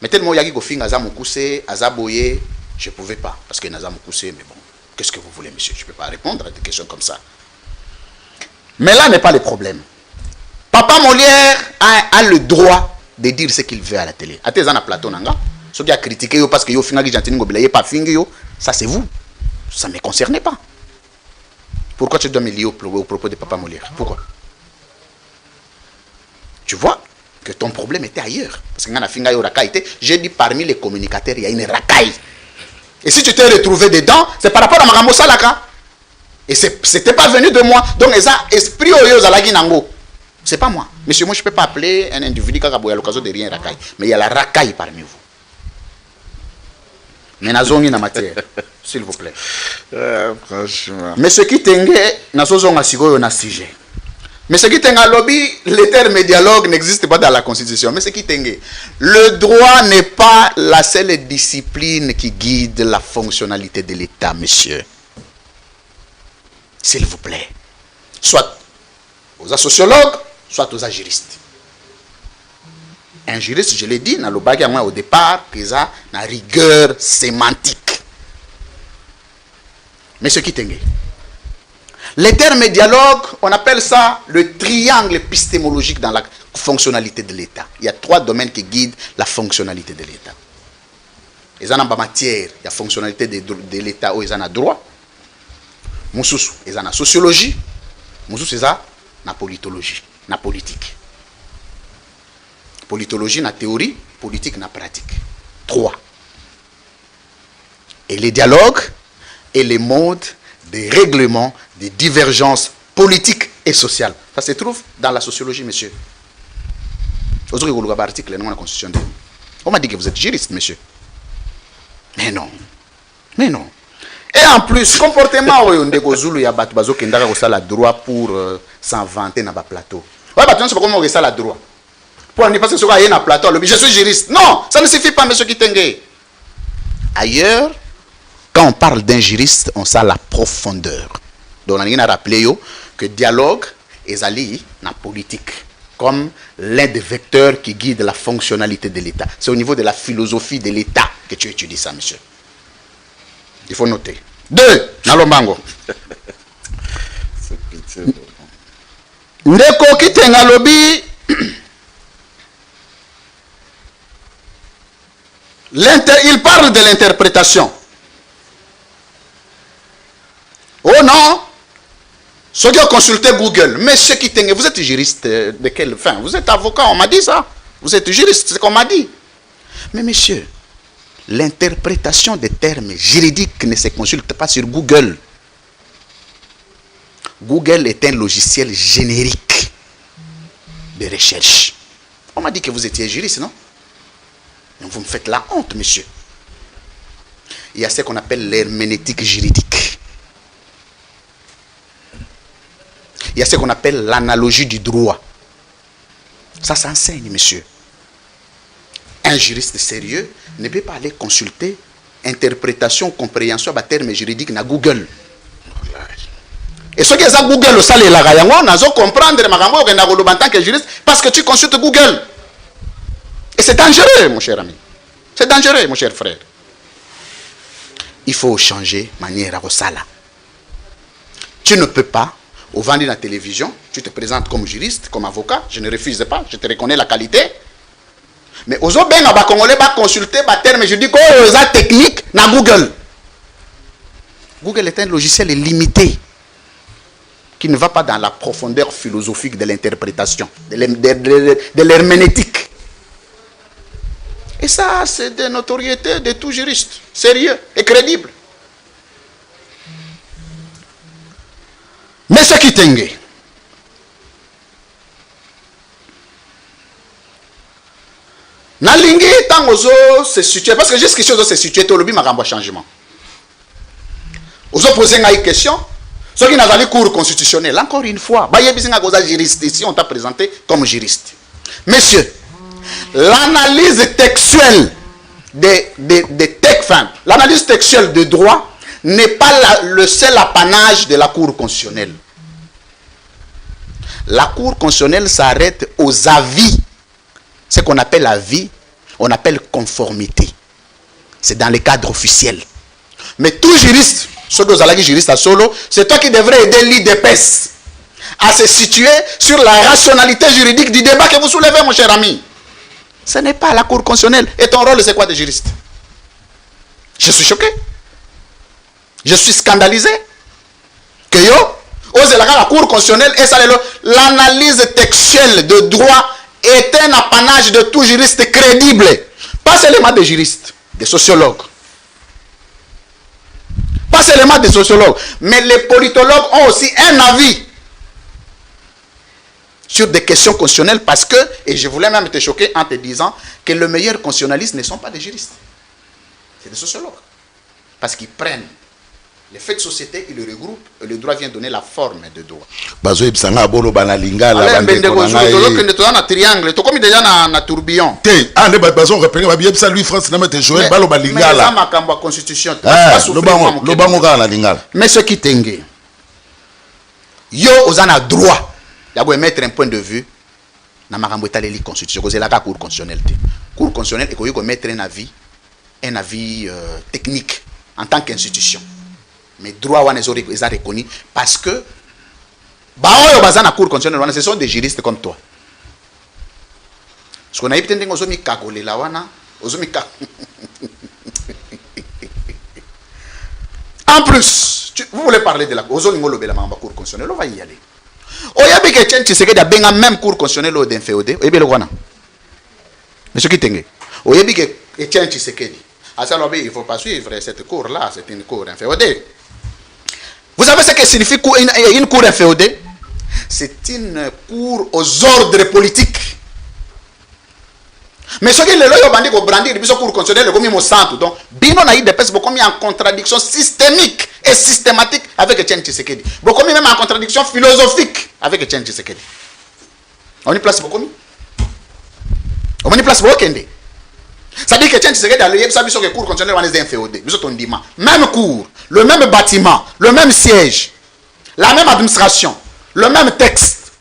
Mais tellement il y a qui finga Azamukuse, Azaboye, je ne pouvais pas parce que Nazamukuse, mais bon, qu'est-ce que vous voulez, monsieur? Je ne peux pas répondre à des questions comme ça. Mais là n'est pas le problème. Papa Molière a le droit de dire ce qu'il veut à la télé. À tes ans plateau nanga. Ceux qui ont critiqué parce que yo finga qui Gentini Ngobila pas fingi yo, ça c'est vous. Ça ne me concernait pas. Pourquoi tu dois me lier au propos de Papa Molière? Pourquoi? Tu vois que ton problème était ailleurs. Parce que finga yo rakaïté, j'ai dit parmi les communicateurs, il y a une racaille. Et si tu t'es retrouvé dedans, c'est par rapport à Magambo Salaka. Et c'était pas venu de moi. Donc ça esprit oyo zalagi nango. C'est pas moi. Monsieur, moi je peux pas appeler un individu qui a l'occasion de rien racaille. Mais il y a la racaille parmi vous. Mais nazongi na matière, s'il vous plaît.
Franchement.
Mais ce qui tengue, nazozonga sikoyo na sujet. Mais ce qui tenga lobby, le terme dialogue n'existe pas dans la Constitution. Mais ce qui tengue, le droit n'est pas la seule discipline qui guide la fonctionnalité de l'État, monsieur. S'il vous plaît. Soit aux sociologues, soit aux juristes. Un juriste, je l'ai dit, dans le bagage au départ, que ça a une rigueur sémantique. Mais ce qui tengue. Les termes dialogue, on appelle ça le triangle épistémologique dans la fonctionnalité de l'État. Il y a 3 domaines qui guident la fonctionnalité de l'État. Ils ont en matière, il y a fonctionnalité de l'État où ils ont droit. Moussous, ils ont la sociologie. Moussous, ils ont la politologie, la politique. Politologie, la théorie, politique, la pratique. 3. Et les dialogues et les modes des règlements, des divergences politiques et sociales. Ça se trouve dans la sociologie, monsieur. Aujourd'hui, vous avez article dans la Constitution. On m'a dit que vous êtes juriste, monsieur. Mais non. Mais non. Et en plus, comportement, on dit que y a le droit pour s'en vanter dans le plateau. Ouais, bah, tu ne sais pas comment on ça le droit. Pour ne pas se faire un plateau, je suis juriste. Non, ça ne suffit pas, monsieur Kitenge. Ailleurs, quand on parle d'un juriste, on sait la profondeur. Donc, on a rappelé que dialogue est allié à la politique comme l'un des vecteurs qui guide la fonctionnalité de l'État. C'est au niveau de la philosophie de l'État que tu étudies ça, monsieur. Il faut noter. 2. Nalombango. Ndeko Kitenga Lobi. Il parle de l'interprétation. Oh non! Ceux qui ont consulté Google, monsieur Kitenge, vous êtes juriste de quelle fin? Vous êtes avocat, on m'a dit ça. Vous êtes juriste, c'est ce qu'on m'a dit. Mais monsieur, l'interprétation des termes juridiques ne se consulte pas sur Google. Google est un logiciel générique de recherche. On m'a dit que vous étiez juriste, non? Donc vous me faites la honte, monsieur. Il y a ce qu'on appelle l'herméneutique juridique. Il y a ce qu'on appelle l'analogie du droit. Ça s'enseigne, monsieur. Un juriste sérieux ne peut pas aller consulter interprétation, compréhension des termes juridiques dans Google. Et ce qui est à Google, ça les on a comprendre en tant que juriste parce que tu consultes Google. Et c'est dangereux, mon cher ami. C'est dangereux, mon cher frère. Il faut changer manière à Rosala. Tu ne peux pas, au vendre la télévision, tu te présentes comme juriste, comme avocat, je ne refuse pas, je te reconnais la qualité. Mais aux autres, ben, les Congolais vont consulter les termes juridiques, les techniques dans Google. Google est un logiciel limité qui ne va pas dans la profondeur philosophique de l'interprétation, de l'herméneutique. Et ça, c'est de notoriété de tout juriste, sérieux et crédible. Monsieur Kitenge, Nalingi tangozo se situe, parce que jusqu'ici on se situe, tout le monde a un changement. Vous posez une question, ceux qui n'ont pas cours constitutionnel, encore une fois, juriste, ici on t'a présenté comme juriste. Monsieur, l'analyse textuelle l'analyse textuelle de droit n'est pas le seul apanage de la Cour constitutionnelle. La Cour constitutionnelle s'arrête aux avis. Ce qu'on appelle avis, on appelle conformité. C'est dans le cadre officiel. Mais tout juriste, c'est toi qui devrais aider l'IDPS à se situer sur la rationalité juridique du débat que vous soulevez, mon cher ami. Ce n'est pas la Cour constitutionnelle. Et ton rôle, c'est quoi de juriste? Je suis choqué. Je suis scandalisé. Que la Cour constitutionnelle, et ça, l'analyse textuelle de droit est un apanage de tout juriste crédible. Pas seulement des juristes, des sociologues. Pas seulement des sociologues, mais les politologues ont aussi un avis sur des questions constitutionnelles parce que, et je voulais même te choquer en te disant que les meilleurs constitutionnalistes ne sont pas des juristes. C'est des sociologues. Parce qu'ils prennent les faits de société, ils le regroupent et le droit vient donner la forme de droit.
Bazo ibsanga bolo banalinga la
bande na triangle, to comme déjà na tourbillon.
Ne bazo reprenez ba bien ça lui France na mete Joël balo balinga la.
Mais ça makamba constitution.
Le bango ka na lingala.
Mais ce qui tengue. Yo ozana droit. Ya go mettre un point de vue na makambo etaleli constitution, c'est la Cour constitutionnelle. Cour constitutionnelle et ko mettre un avis technique en tant qu'institution. Mais droit wana est reconnu parce que la Cour constitutionnelle, ce sont des juristes comme toi. Ce qu'on a dit, en plus, vous voulez parler de la Cour constitutionnelle, on va y aller. Il y a des gens qui ont même Cour constitutionnelle au DNFOD. Monsieur Kitenge, il y a des gens qui il ne faut pas suivre cette cour-là, c'est une cour NFOD. Vous savez ce que signifie une cour NFOD? C'est une cour aux ordres politiques. Mais ce qui est le loyo bandi ko brandir biso cour constitutionnelle comme mon centre donc bino na IDPS beaucoup mis en contradiction systémique et systématique avec Etienne Tshisekedi. Beaucoup même en contradiction philosophique avec Etienne Tshisekedi. On y place beaucoup. On y place beaucoup. Ça dit que Etienne Tshisekedi a le yeb sabi so que cour constitutionnelle on est NFOD. Biso ton dima. Même cour, le même bâtiment, le même siège, la même administration, le même texte.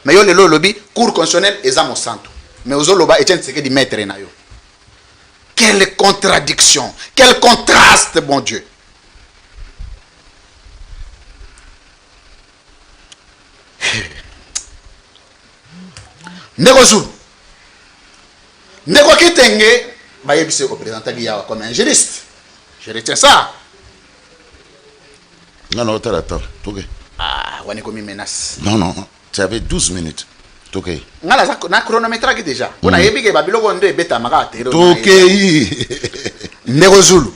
mais yo lelo lobby cour constitutionnelle eza mosanto mais ozoloba Etienne Tshisekedi maître na yo. Quelle contradiction, quel contraste, bon Dieu. Ndeko Kitenge, Bayebise représentant comme un juriste. Je retiens ça.
Non, attends.
Ah, on est comme une menace.
Non, tu avais 12 minutes. Ok.
Na chronométrage déjà. On a ébiqué Babylon de beta marate.
Ok.
Ndeko Zulu.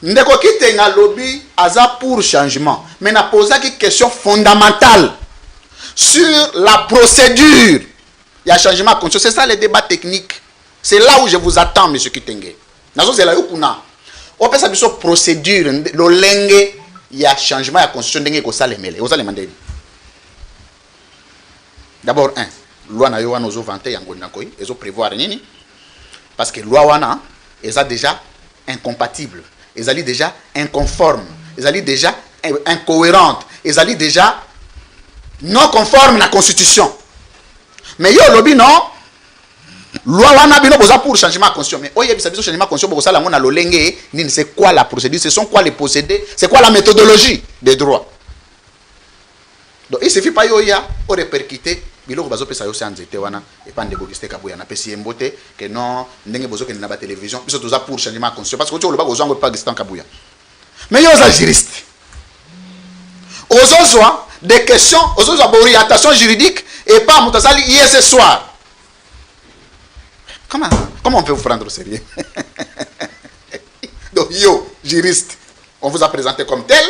Ndeko Kitenge lobby aza pour changement. Mais n'a posé une question fondamentale sur la procédure. Il y a changement de conscience. C'est ça les débats techniques. C'est là où je vous attends, M. Kitenge. C'est là où on peut savoir sur procédure. Il y a changement de constitution. D'abord, loi na yo wana ozo vanter yango nakoy ezo prévoir nini parce que loi wana eza déjà incompatible, ezali déjà inconforme, ezali déjà incohérente, ezali déjà non conforme à la constitution. Mais yo lobby non loi wana bino boza pour changement de constitution mais oye bisa biso changement de constitution boza la mona lolenge nini, c'est quoi la procédure, ce sont quoi les procédés, c'est quoi la méthodologie des droits. Donc il suffit pas yo ya au répercuter biloko bazo pesa yo sanzete wana et pas ndeko Augustin Kabuya na pesi mbote que non ndenge bozo ke na ba télévision biso toza pour changement de constitution parce que tu le ba ozango pas Augustin Kabuya mais yo za juriste ozozwa des questions ozozwa d'orientation juridique et pas mutasali hier ce soir. Comment on peut vous prendre au sérieux? Donc yo juriste on vous a présenté comme tel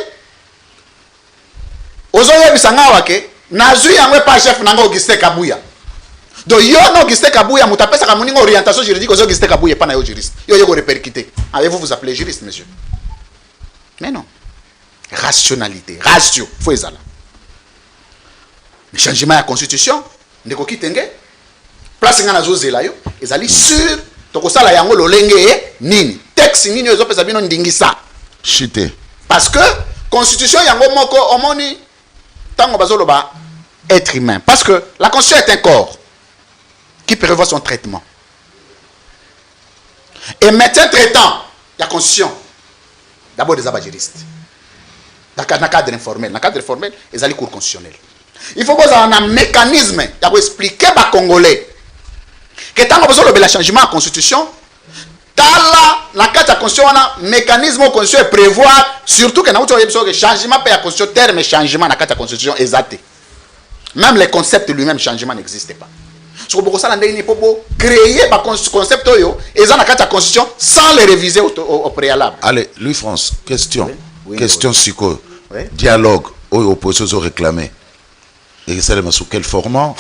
ozoye bisanga wake nazui yango pas chef nanga Augustin Kabuya. Donc yo no Augustin Kabuya mutapesa ka moningo orientation juridique ozo Augustin Kabuya pas na yo juriste. Yo yeko répercuter. Avez-vous vous appelez juriste monsieur? Mais non. Rationalité, ratio, faut ezala. Le changement de la constitution, ndeko Kitenge place nga nazo zela yo ezali sur tokosala yango lolenge nini. Texte nini ozo pesa bino ndingisa.
Chité.
Parce que constitution yango moko omoni tango bazoloba être humain parce que la constitution est un corps qui prévoit son traitement et médecin traitant la constitution d'abord des abajuristes dans le cadre informel ils allaient cours constitutionnel il faut avoir un mécanisme pour expliquer aux Congolais que tango bazoloba le changement de la constitution la carte de la constitution a un mécanisme de constitution prévoir surtout que le changement de la constitution terme changement de la carte de la constitution exact. Même les concepts lui-même changement n'existe pas. Ce que ça il faut créer un concept et dans la carte de la constitution sans les réviser au préalable.
Allez, Louis-France, question.
Oui,
question psycho.
Oui.
Dialogue aux oppositions réclamé. Et ça sous quel format?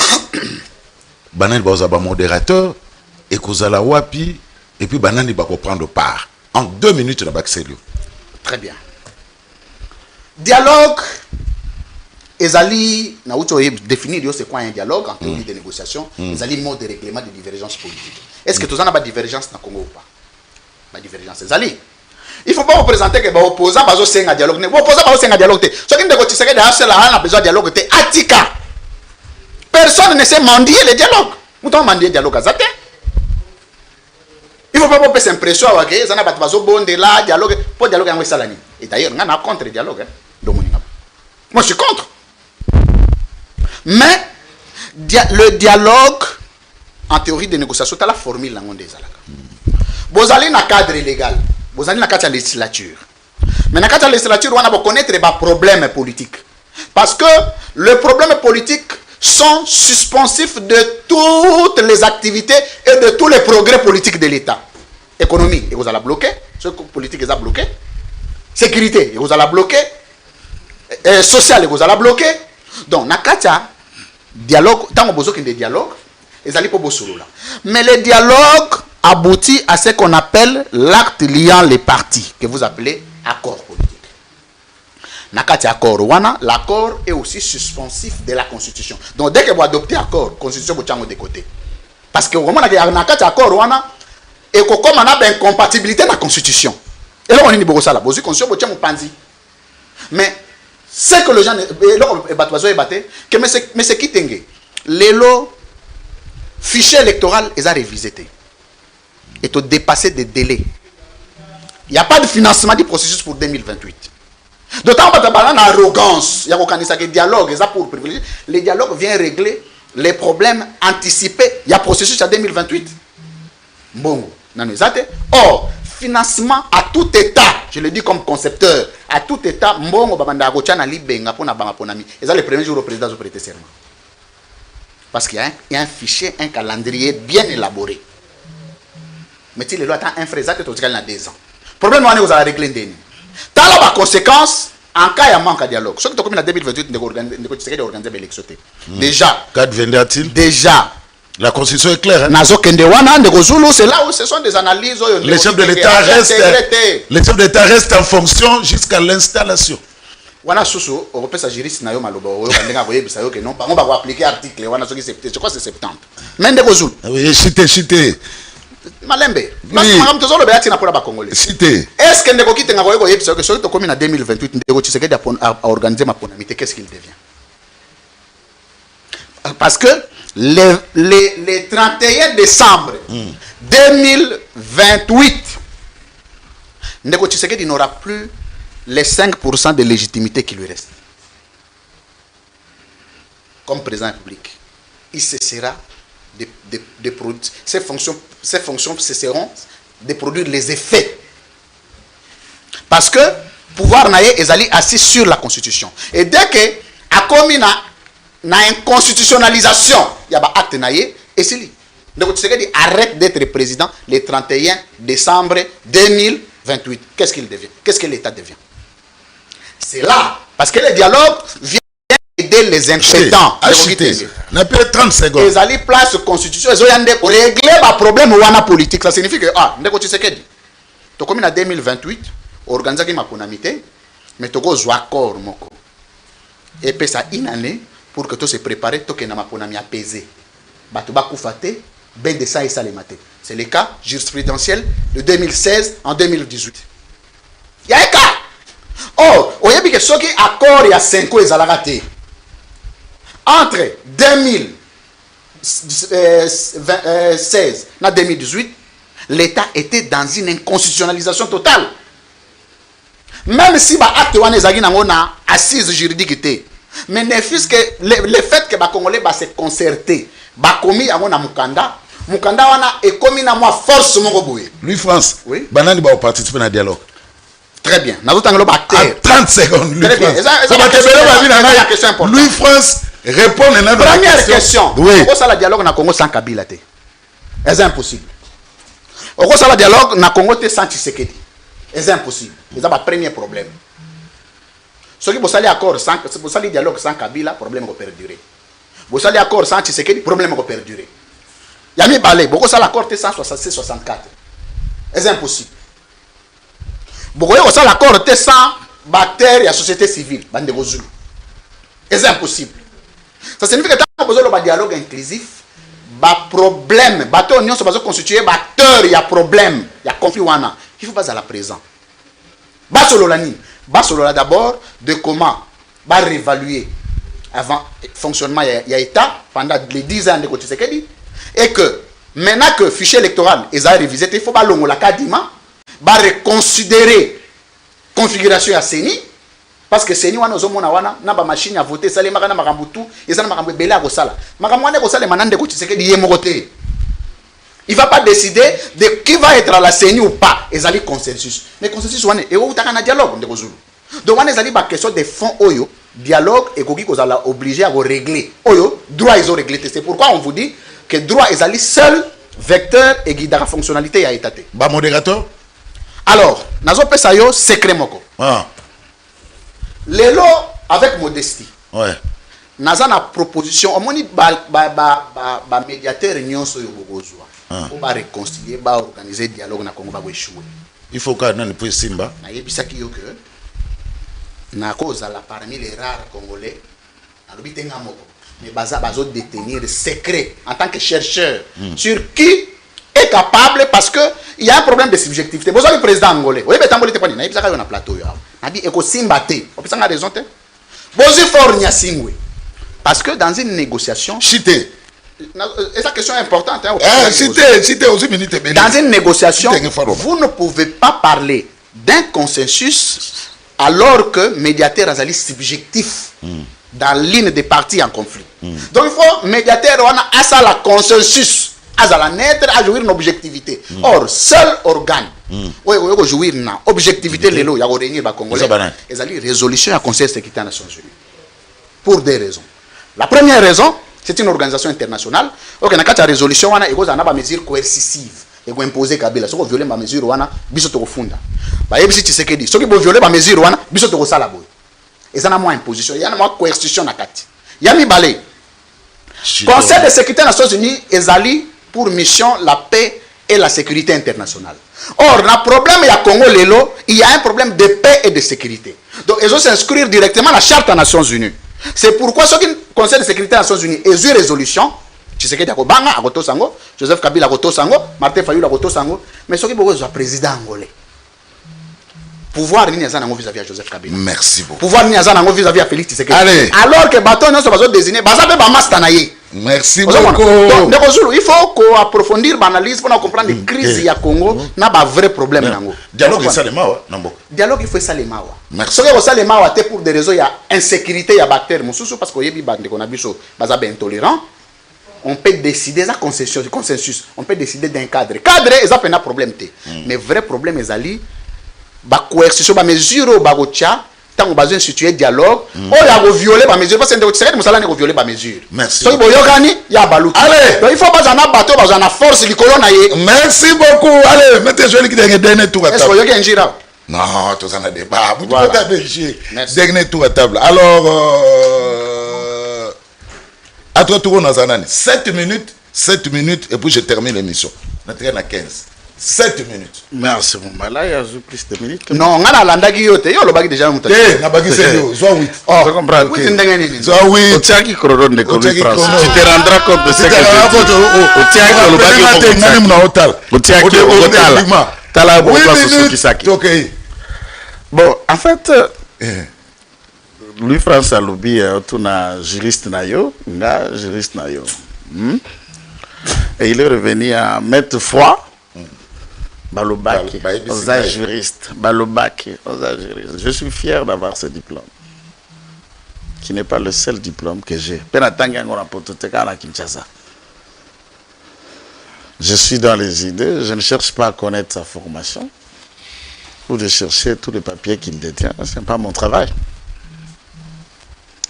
Banane bazaba modérateur et kozala wapi. Et puis, Banani va prendre part. En 2 minutes, la bac sérieux.
Très bien. Dialogue, Ezali, na définir c'est quoi un dialogue en théorie de négociation. Ezali mode de règlement de divergence politique. Est-ce que tu as une divergence dans le Congo ou pas? La divergence, Ezali. Il ne faut pas représenter que les opposants ont un dialogue. Les opposants ont un dialogue. Ce qui est a besoin de dialogue. Atika. Personne ne sait mendier le dialogue. Nous avons mendier le dialogue à Zate. Il ne faut pas faire cette impression que ça n'a pas de là, dialogue, pour dialogue avec Salani. Et d'ailleurs, on a contre le dialogue. Moi, je suis contre. Mais le dialogue, en théorie de négociation, c'est la formule dans le monde. Vous allez dans le cadre légal, vous allez dans le cadre de la législature. Mais dans le cadre de la législature, on va connaître les problèmes politiques. Parce que les problèmes politiques sont suspensifs de toutes les activités et de tous les progrès politiques de l'État. Économie, et vous allez bloquer. Politique, vous allez bloquer. Sécurité, et vous allez bloquer. Social, et vous allez bloquer. Donc, Nakata, dialogue, tant que vous avez des dialogues, ils allaient pas bosser là. Mais le dialogue aboutit à ce qu'on appelle l'acte liant les parties, que vous appelez accord politique. Nakati accord wana, l'accord est aussi suspensif de la constitution. Donc dès que vous adoptez l'accord, la constitution vous tient de côté. Parce que vraiment nakati accord wana et comme on a une incompatibilité dans la constitution. Et là on dit beaucoup ça là, la constitution vous tient panzi. Mais ce que les gens que mais c'est Kitenge. Lelo, fichier électoral, ils ont révisé. Et tu dépassé des délais. Il n'y a pas de financement du processus pour 2028. D'autant que tu as une arrogance. Il y a un dialogue. Pour privilégier. Le dialogue vient régler les problèmes anticipés. Il y a un processus à 2028. Bon, or, financement à tout état, je le dis comme concepteur, à tout état, mbongo babanda agochana libenga pona banga ponami. Et ça, le premier jour, le président a prêté serment. Parce qu'il y a un fichier, un calendrier bien élaboré. Mais si les lois ont un frère, tu as 2 ans. Le problème, c'est que vous avez réglé un déni. Dans la conséquence, en cas il y a manque de dialogue. Ce qui est en 2028, nous avons organisé l'élection. Déjà.
Qu'adviendra-t-il?
Déjà.
La constitution est claire.
C'est là où ce sont des analyses.
Les chefs de l'État restent en fonction jusqu'à l'installation.
Wana susu, on peut s'agir si nayo maloba, on va appliquer que non, on va appliquer l'article, on a ce qui je crois que c'est 70. Mais de Gozul.
Oui, cité.
Malembe. Madame Tozolo be atina pour la Congolais.
Cité.
Est-ce que ndeko kite ngako yebisa que soki to comme en 2028 ndeko Tshisekedi a organisé ma ponamité, qu'est-ce qu'il devient? Parce que les 31 décembre 2028 ndeko Tshisekedi n'aura plus les 5% de légitimité qui lui restent. Comme président de la République, il cessera de produire. Ces fonctions cesseront de produire les effets. Parce que pouvoir naïe est assis sur la Constitution. Et dès que a commis une constitutionnalisation, il y a un acte naïe, et c'est lui. Donc tu sais arrête d'être président le 31 décembre 2028. Qu'est-ce qu'il devient? Qu'est-ce que l'État devient? C'est là. Parce que le dialogue vient aider les incompétents.
On a plus 30 secondes.
Ils allaient place constitution, ils ont régler le problème ou politique. Ça signifie que, ndeko Tshisekedi, tu comme en 2028, organiser ma ponamité, mais tu as un accord. Et puis ça une année pour que tu se prépares, tu aies ma ponami apaisé. Tu vas koufater, ben de ça et ça les mater. C'est le cas jurisprudentiel de 2016 en 2018. Il y a un cas. Oh, vous voyez que ce qui accord il y a 5 ans, ils ont raté. Entre 2016 et 2018, l'État était dans une inconstitutionnalisation totale. Même si l'acte est assise juridique, mais ne fût-ce que le fait que les Congolais se concerté, commis à mon Mukanda, Mukanda est commis à moi force mon
Louis France,
oui.
Banani va participer dans le dialogue.
Très bien. Nous avons
30 secondes.
Louis France.
Louis France répond à la
première question.
Oui.
Pourquoi ça le dialogue na Congo sans Kabila? C'est impossible. Pourquoi ça le dialogue na Congo sans Tshisekedi? C'est impossible. C'est le premier problème. Ce qui vous allez accord sans vous allez dialogue sans Kabila, problème va perdurer. Vous allez accord sans Tshisekedi, problème va perdurer. Yami Balé, pourquoi ça l'accord 166-64? C'est impossible. Pourquoi ça l'accord sans bactéries et la société civile? C'est impossible. Ça signifie que tant que vous avez un dialogue inclusif, problème, union se constituer acteur, il y a problème, il y a conflit. Il faut pas à la présent. Basolola d'abord de comment réévaluer avant fonctionnement il y a état pendant les 10 ans de Tshisekedi et que maintenant que le fichier électoral est révisé, il faut la kadima reconsidérer configuration à CENI parce que CENI wana ozomona wana na ba machine à voter ça les makana makambu tout et ça na makambu bela ko sala makambu wana ko sala manande ko Tshisekedi yemokote. Il ne va pas décider de qui va être à la CENI ou pas. Ils ont consensus. Mais consensus, et où tu as un dialogue. Donc, on a une question de fonds, dialogue, et qu'on est obligé à régler. Droit, ils ont réglé. C'est pourquoi on vous dit que droit, ils ont seul vecteur et guide la fonctionnalité à étater.
Bah, modérateur.
Alors, nous avons fait secret. Les lots avec modestie.
Ouais.
Nous avons une proposition. On a dit que médiateur réunion sur le on va réconcilier, on va organiser le dialogue na Congo va échouer.
Il faut qu'on ait le point Simba.
Na yebisa ki yo que na cause la parmi les rares Congolais na lobite ngamoko mais bazo détenir secret en tant que chercheur sur qui est capable parce que il y a un problème de subjectivité. Vous avez le président angolais. Oui, mais tamboli te pani na yebisa ka yo na plateau yo. Na dit eko Simba te. On peut ça raison te. Bozi for nya singwe. Parce que dans une négociation...
Chité.
Et sa question est importante. Hein,
Chité aussi, minute.
Dans une négociation, vous ne pouvez pas parler d'un consensus alors que médiateur est subjectif dans l'une des parties en conflit. Donc il faut médiateur à la consensus, à la naître, à jouir une objectivité. Or, seul organe, oui, jouir une objectivité, il y a régné congolais, et la résolution à Conseil de sécurité des Nations Unies. Pour des raisons. La première raison, c'est une organisation internationale. Donc, dans la résolution, il y a des mesures coercitives. Il y a imposer Kabila. Si vous violez les mesures, vous avez funda. Si tu sais que dit, si vous violez les mesures, vous avez salaboy. Et ça n'a moins imposition. Il y a moins coercition à Kati. Il y a mis balai. Conseil de sécurité des Nations Unies est allé pour mission la paix et la sécurité internationale. Or, le problème il y a Congo Lelo, il y a un problème de paix et de sécurité. Donc, ils vont s'inscrire directement à la Charte des Nations Unies. C'est pourquoi ce Conseil de sécurité des Nations Unies est une résolution. Tshisekedi akobanga akoto sango, Joseph Kabila akoto sango, Martin Fayulu akoto sango, mais ce qui est président angolais. Pouvoir ni azana vis-à-vis à Joseph Kabila.
Merci beaucoup.
Pouvoir ni azana vis-à-vis à Félix Tshisekedi.
Allez.
Alors que baton ne sont désigné, bazabe ba mastanaye.
Merci beaucoup.
Donc, il faut qu'on approfondir l'analyse pour comprendre les crises à Congo, n'a pas vrai problème nango.
Dialogue il salema wa nambo.
Dialogue il faut salema wa.
Merci.
Ce que salema wa pour des raisons il y a insécurité, il y a bactères, mususu parce que yebi bande qu'on a biso bazabe intolérant. On peut décider ça consensus, on peut décider d'un cadre. Cadre est un problème mais vrai problème est ali ba coercition ba mesure ba gocha tant on besoin situer dialogue on a violer ba mesure parce que c'est que musala ne violer ba mesure.
Merci.
So boyokani ya baluki.
Allez,
donc il faut pas en bateau ba en force likolo na ye.
merci beaucoup. Allez, mettez jouer qui dernier tour à table.
Est-ce que yoki njira?
Non, tout ça n'a débat. Vous
Voilà.
pouvez dernier tour à table. Alors à toi tour on a 7 minutes et puis je termine l'émission. On est à 15. 7 minutes.
Merci, bon, là, il y a plus de minutes.
Non, on a landaki yote, yo lo baki déjà muta.
Eh, na baki c'est yo, soit 8.
Oh, je comprends.
Oui, c'est ndenge nini.
Soit 8.
Otiaki Korodon de Kobe
Otiaki
France.
Korodon.
Tu te rendras compte de ce que je dis. Otiaki Olobaki
na hotel.
Otiaki Olobaki. Tala Boka Susukisaki.
OK.
Bon, en fait, Louis France a lobby tuna juriste na yo, nga juriste na yo. Et il est revenu à mettre foi. Balobaki, oza juriste. Balobaki, oza juriste. Je suis fier d'avoir ce diplôme, qui n'est pas le seul diplôme que j'ai. Je suis dans les idées, je ne cherche pas à connaître sa formation ou de chercher tous les papiers qu'il détient. Ce n'est pas mon travail.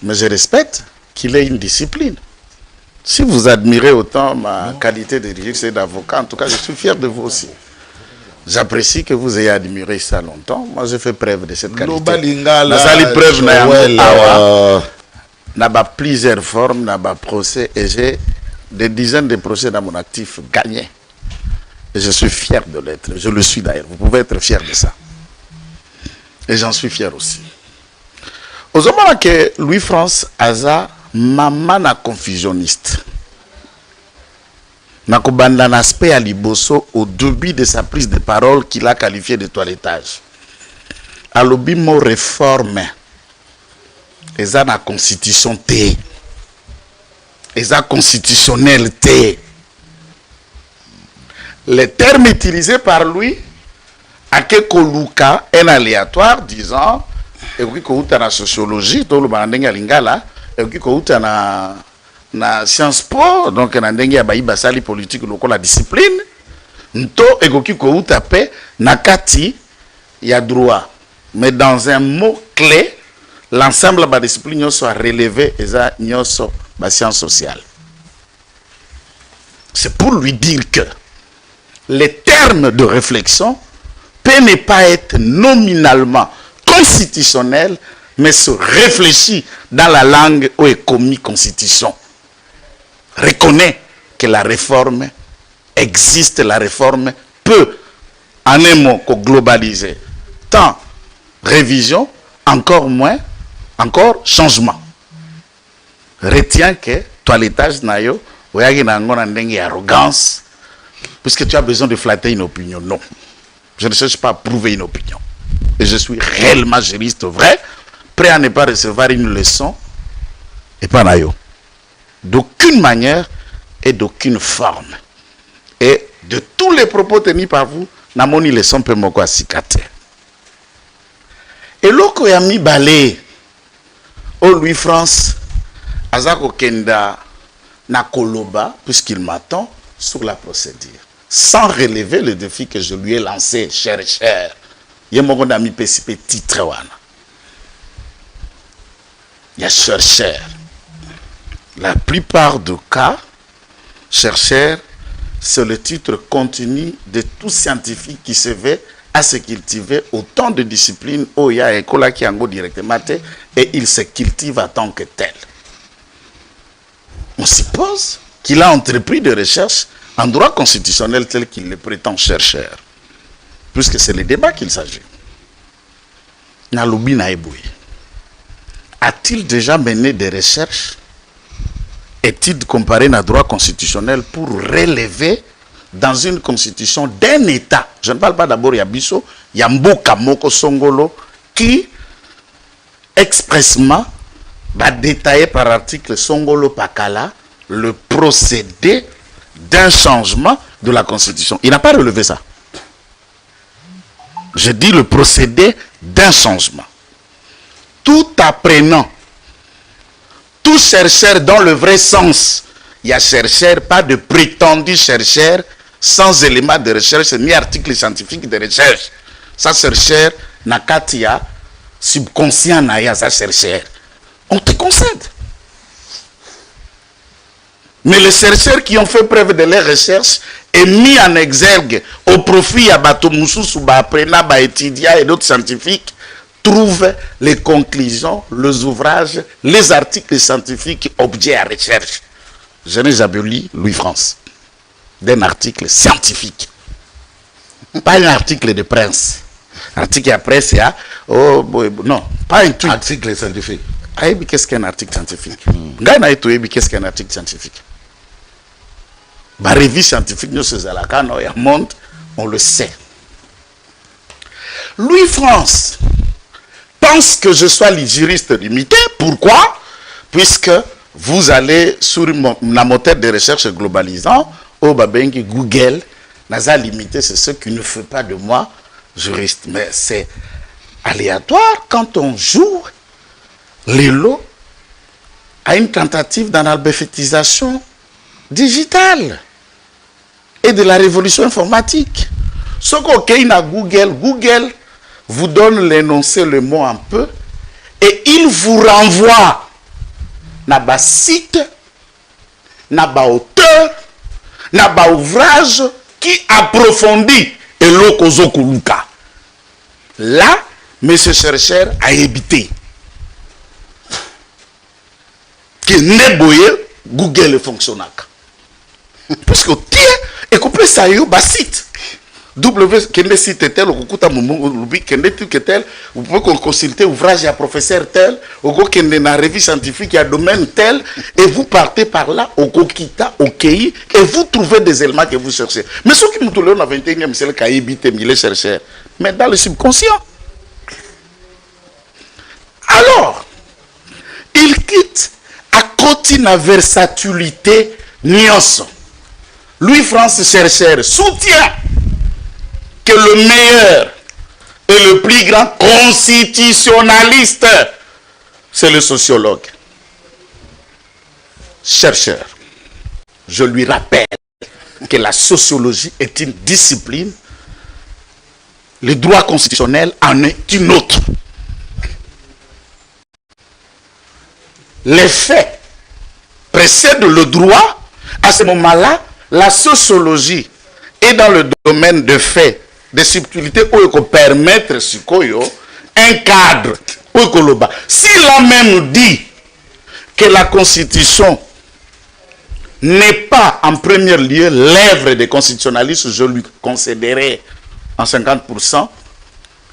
Mais je respecte qu'il ait une discipline. Si vous admirez autant ma qualité de juriste et d'avocat, en tout cas, je suis fier de vous aussi. J'apprécie que vous ayez admiré ça longtemps. Moi, je fais preuve de cette qualité. N'a pas plusieurs formes, n'a pas procès, et j'ai des dizaines de procès dans mon actif gagnés. Et je suis fier de l'être. Je le suis d'ailleurs. Vous pouvez être fier de ça. Et j'en suis fier aussi. Au moment que Louis France Aza, maman na confusionniste. Nakobanda l'aspect à Liboso au début de sa prise de parole qu'il a qualifié de toilettage. À l'obimo réforme. Et ça la constitution T. Et ça constitutionnel T. Les termes utilisés par lui, à Kekoluka, un aléatoire disant, et puis qu'on a la sociologie, tout le monde a lingala, et puis qu'on a na Sciences Po, donc na ndenge ya bayi basali politique loko la discipline nto ekoki ko utape na kati ya droit, mais dans un mot clé l'ensemble de la discipline soit relevé et ça nyoso ba sciences sociales. C'est pour lui dire que les termes de réflexion peuvent ne pas être nominalement constitutionnels, mais se réfléchit dans la langue où est commis constitution. Reconnaît que la réforme existe, la réforme peut, en un mot, globaliser tant révision, encore moins, encore changement. Retiens que toilettage nayo, arrogance, puisque tu as besoin de flatter une opinion. Non, je ne cherche pas à prouver une opinion. Et je suis réellement juriste vrai, prêt à ne pas recevoir une leçon, et pas nayo. d'aucune manière et d'aucune forme. Et de tous les propos tenus par vous, namoni les son peu moko asikate. Et loko ya mi balé, au Louis France, azako kenda na koloba, puisqu'il m'attend, sur la procédure. Sans relever le défi que je lui ai lancé, cher. Yemoko na mi pesipe titre wana. Ya cher. La plupart des cas, cher, c'est le titre continu de tout scientifique qui se veut à se cultiver autant de disciplines où il y a un école qui en directement et il se cultive en tant que tel. On suppose qu'il a entrepris des recherches en droit constitutionnel tel qu'il le prétend, cher, puisque c'est le débat qu'il s'agit. Naloubi Naeboui a-t-il déjà mené des recherches, études comparées à droit constitutionnel pour relever dans une constitution d'un État, je ne parle pas d'abord Yabiso, Yamboka Moko Songolo, qui expressement va détailler par article Songolo Pakala le procédé d'un changement de la constitution. Il n'a pas relevé ça. Je dis le procédé d'un changement. Tout apprenant, tout chercheur dans le vrai sens, il y a chercheur, pas de prétendu chercheur sans éléments de recherche ni article scientifique de recherche. Ça chercheur, nakatia, subconscient naya, ça chercheur. On te concède. Mais les chercheurs qui ont fait preuve de leurs recherches et mis en exergue au profit à Bato Moussous, Baprena, Baetidia et d'autres scientifiques trouvent les conclusions, les ouvrages, les articles scientifiques objets à recherche. Je n'ai jamais lu Louis France d'un article scientifique. Pas un article de presse. Article à presse, oh, non, pas un truc.
Article scientifique.
Qu'est-ce qu'un article scientifique? Qu'est-ce qu'un article scientifique? La revue scientifique, nous sommes à la canne, on le sait. Louis France pense que je sois le juriste limité. Pourquoi? Puisque vous allez sur la moteur de recherche globalisant, au Babengi Google, Naza limité, c'est ce qui ne fait pas de moi juriste. Mais c'est aléatoire quand on joue les lots à une tentative d'analphabétisation digitale et de la révolution informatique. Ce qu'on a Google vous donne l'énoncé, le mot un peu, et il vous renvoie na ba site, na ba auteur, na ba ouvrage qui approfondit et l'okozokuluka. Là, monsieur chercheur a évité que neboye Google fonctionne. Parce que tiens, et couper ça yo ba site. Quel site tel, vous pouvez consulter ouvrage à professeur tel, ou na revue scientifique à domaine tel, et vous partez par là, au Kokita, au Kei, et vous trouvez des éléments que vous cherchez. Mais ce qui nous tourne dans le 21e siècle, c'est évité les chercheurs, mais dans le subconscient. Alors, il quitte à côté de la versatilité nuance. Louis France chercheur soutient que le meilleur et le plus grand constitutionnaliste, c'est le sociologue. Chercheur, je lui rappelle que la sociologie est une discipline, le droit constitutionnel en est une autre. Les faits précèdent le droit. À ce moment-là, la sociologie est dans le domaine de faits, des subtilités où il peut permettre un cadre. S'il a même dit que la Constitution n'est pas en premier lieu l'œuvre des constitutionnalistes, je lui concéderai en 50%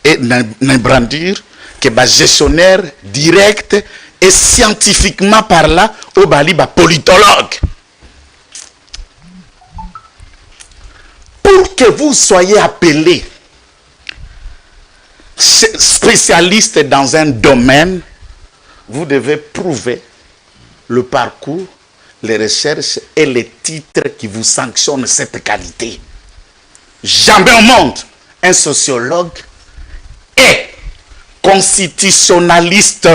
et n'embrandir que gestionnaire direct et scientifiquement par là, au Bali, politologue. Pour que vous soyez appelé spécialiste dans un domaine, vous devez prouver le parcours les recherches et les titres qui vous sanctionnent cette qualité. Jamais au monde, un sociologue est constitutionnaliste.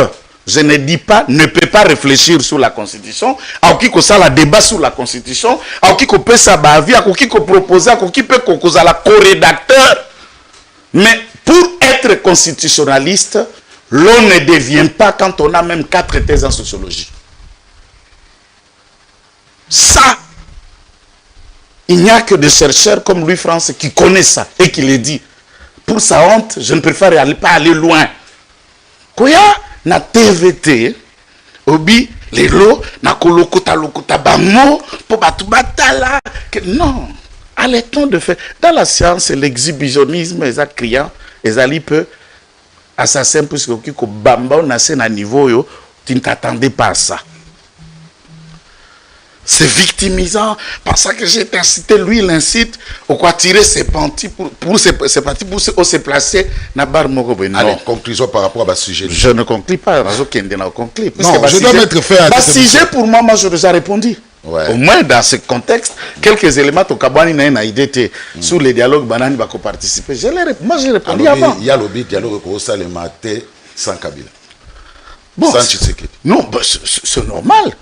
Je ne dis pas, ne peut pas réfléchir sur la Constitution. À qui ça la débat sur la Constitution. À qui peut ça bavi, à qui proposer, à qui peut causer la co-rédacteur. Mais pour être constitutionnaliste, l'on ne devient pas quand on a même 4 thèses en sociologie. Ça, il n'y a que des chercheurs comme Louis France qui connaissent ça et qui le dit. Pour sa honte, je ne préfère pas aller loin. Koya na TVT, obi lelo na kolokota lokota bamo pour batu batala. Non, arrêtons de faire. Dans la science, l'exhibitionnisme est criant, ezali peu assassin puisque kiko bamba on a un niveau yo, tu ne t'attendais pas à ça. C'est victimisant. Par ça que j'ai incité, lui, il incite au quoi tirer ses partis pour se placer dans bar Mogobe.
Allez, conclusion par rapport à ce sujet.
Je ne conclus pas. Non,
je dois mettre fin à
ce sujet. Pour moi, j'ai déjà répondu.
Ouais.
Au moins, dans ce contexte, quelques éléments au Kabani n'a idée sur les dialogues banani va participer. Moi, j'ai répondu avant.
Il y a le dialogue au Salemate sans Kabila.
Bon,
sans Tshisekedi.
Non, c'est normal.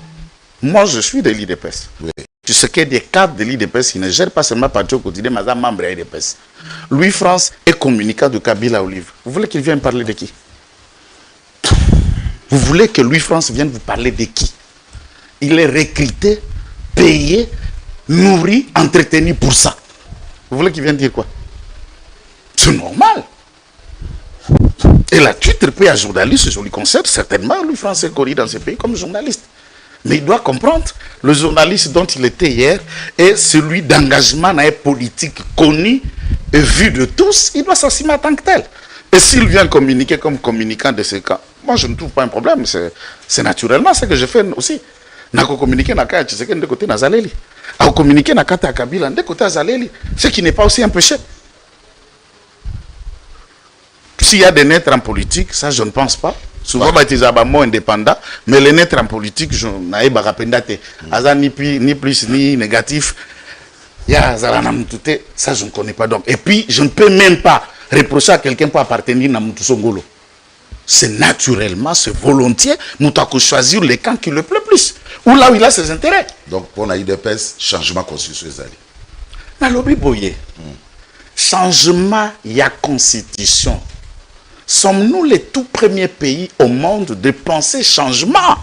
Moi, je suis de l'IDPS. Oui. Tu sais qu'il y a des cadres de l'IDPS qui ne gèrent pas seulement parti au quotidien, mais membre de l'IDPS. Louis France est communicant de Kabila Olive. Vous voulez qu'il vienne parler de qui? Vous voulez que Louis France vienne vous parler de qui? Il est recruté, payé, nourri, entretenu pour ça. Vous voulez qu'il vienne dire quoi? C'est normal. Et là, tu te payes à journaliste, je lui concède certainement. Louis France est connu dans ce pays comme journaliste. Mais il doit comprendre, le journaliste dont il était hier est celui d'engagement politique connu et vu de tous, il doit s'assumer en tant que tel. Et s'il vient communiquer comme communicant de ce cas, moi je ne trouve pas un problème, c'est naturellement ce que je fais aussi. Nako communiquer na kaya Tshisekedi de côté Nazaleli. A communiquer na kata Kabila de côté Nazaleli, ce qui n'est pas aussi un péché. S'il y a des naîtres en politique, ça je ne pense pas. Souvent, bah, ils sont moins indépendants, mais les naîtres en politique, je n'ai pas rappelé ni plus ni négatif. Ça, je ne connais pas. Donc. Et puis, je ne peux même pas reprocher à quelqu'un pour appartenir à Moutousongolo. C'est naturellement, c'est volontiers, nous avons choisir le camp qui le plaît plus, ou là où il a ses intérêts.
Donc, pour l'IDPS, changement constitutionnel.
Dans le lobby boyer, changement, il y a constitution. Sommes-nous les tout premiers pays au monde de penser changement?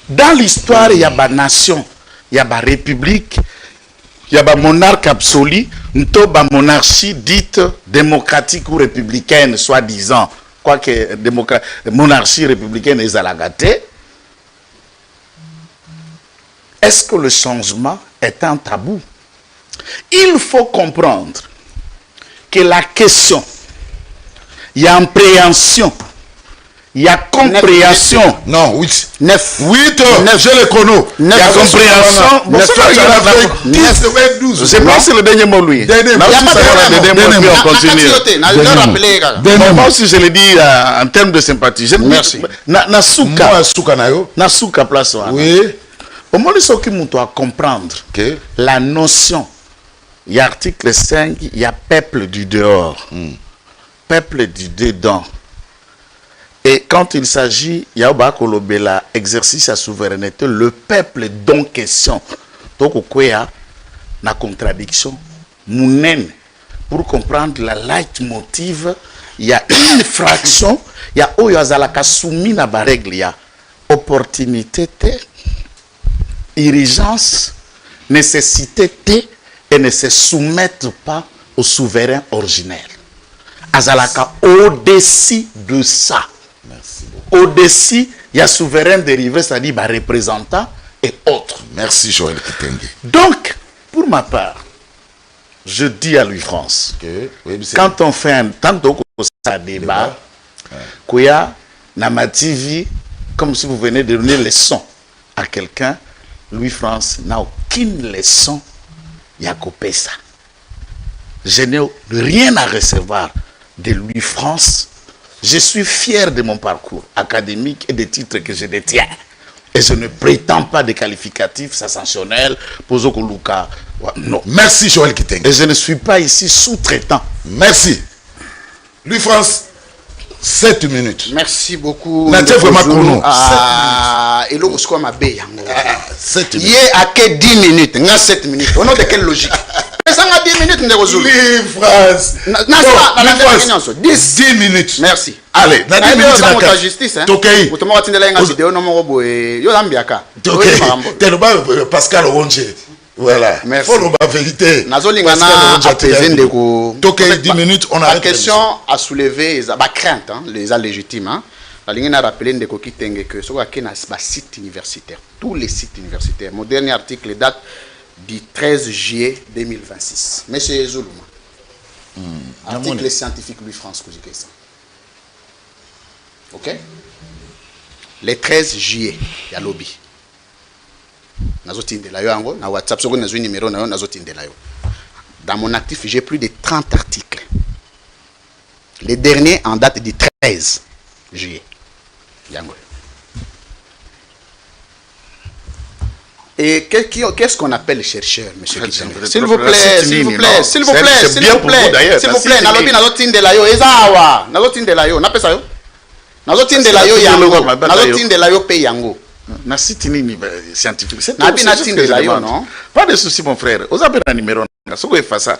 Dans l'histoire, il y a des nations, il y a des républiques, il y a des monarques absolus, une monarchie dite démocratique ou républicaine, soi-disant. Quoique monarchie républicaine est zalagaté. Est-ce que le changement est un tabou? Il faut comprendre que la question, il y a appréhension, il y a compréhension.
Non, 8.
9.
8, j'ai le chrono.
Il y a compréhension. Je pense que c'est le dernier mot, lui. On continue. Moi aussi, je l'ai dit en termes de sympathie. Merci. Nasuka place.
Oui.
Au moins, ce qui nous doit comprendre la notion, il y a article 5, il y a peuple du dehors. Peuple du dedans. Et quand il s'agit, il y a exercice à souveraineté, le peuple dont question. Donc, il y a une contradiction. Pour comprendre la leitmotiv, il y a une fraction, il y a Oyazalaka soumis à la règle, il y a opportunité, urgence, nécessité et ne se soumettre pas au souverain originel. Azalaka au-dessus de ça.
Merci beaucoup.
Au-dessus, il y a souverain dérivé, c'est-à-dire représentant et autres.
Merci Joël Kitenge.
Donc, pour ma part, je dis à Louis France, oui, quand on fait un temps de débat, qu'il y a dans ma TV, comme si vous venez de donner leçon à quelqu'un, Louis France n'a aucune leçon, il y a coupé ça. Je n'ai rien à recevoir de Louis France. Je suis fier de mon parcours académique et des titres que je détiens. Et je ne prétends pas des qualificatifs sensationnels pour Zokoluka. Non.
Merci Joël Kitenge.
Et je ne suis pas ici sous-traitant.
Merci. Louis France, 7 minutes.
Merci beaucoup.
Nadia vraiment chrono.
Ah, et l'autre, c'est quoi ma baie?
7 minutes.
Il est à que 10 minutes. Il y a 7 minutes. Au nom de quelle logique? Ça a 10 minutes,
Louis France. 10 minutes.
Merci.
Allez, na 10 minutes na
la justice, hein.
Tokei.
Vous tombe atteindre la vidéo non mon robot et yo lambiaka.
Tokei. Tellement Pascal Ronge. Voilà.
Merci.
Faut la vérité.
Nazolingana apaiser ndeko.
Tokei 10 minutes, on arrête.
La question à soulever est ba crainte hein, les légitimes hein. La ligne a rappelé ndeko Kitenge que sur la site universitaire, tous les sites universitaires. Mon dernier article date du 13 juillet 2026. Monsieur Zoulouma. Article scientifique Louis France Kouzikesa. Ok? Le 13 juillet, il y a lobby. Na WhatsApp, numéro, dans mon actif, j'ai plus de 30 articles. Les derniers en date du 13 juillet. Et qu'est-ce qu'on appelle les chercheurs, monsieur Kitenge? S'il vous plaît, s'il vous plaît, s'il vous plaît, s'il vous plaît, s'il vous plaît, nalobi nazotindela yo, ezawa, nazotindela yo, napesa yo. Nazotindela yo yango, nazotindela yo pe yango.
Na site nini scientifique. C'est
natindela yo, non?
Pas de souci, mon frère. Vous avez un numéro. Ça.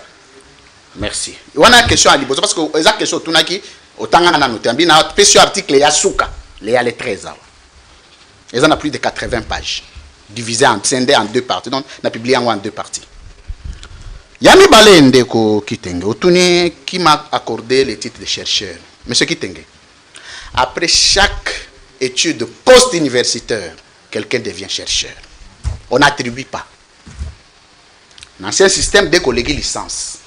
Merci.
On a une question à Liboso parce que les questions tunaki otanga na notambi na pesio article ya suka, les 13 ans. Ils en a plus de 80 pages. Divisé en scindé en deux parties. Donc, on a publié en deux parties. Yami Balende ko Kitenge, Otuni qui m'a accordé le titre de chercheur. Monsieur Kitenge, après chaque étude post-universitaire, quelqu'un devient chercheur. On n'attribue pas. Dans l'ancien système, dès qu'on a licence,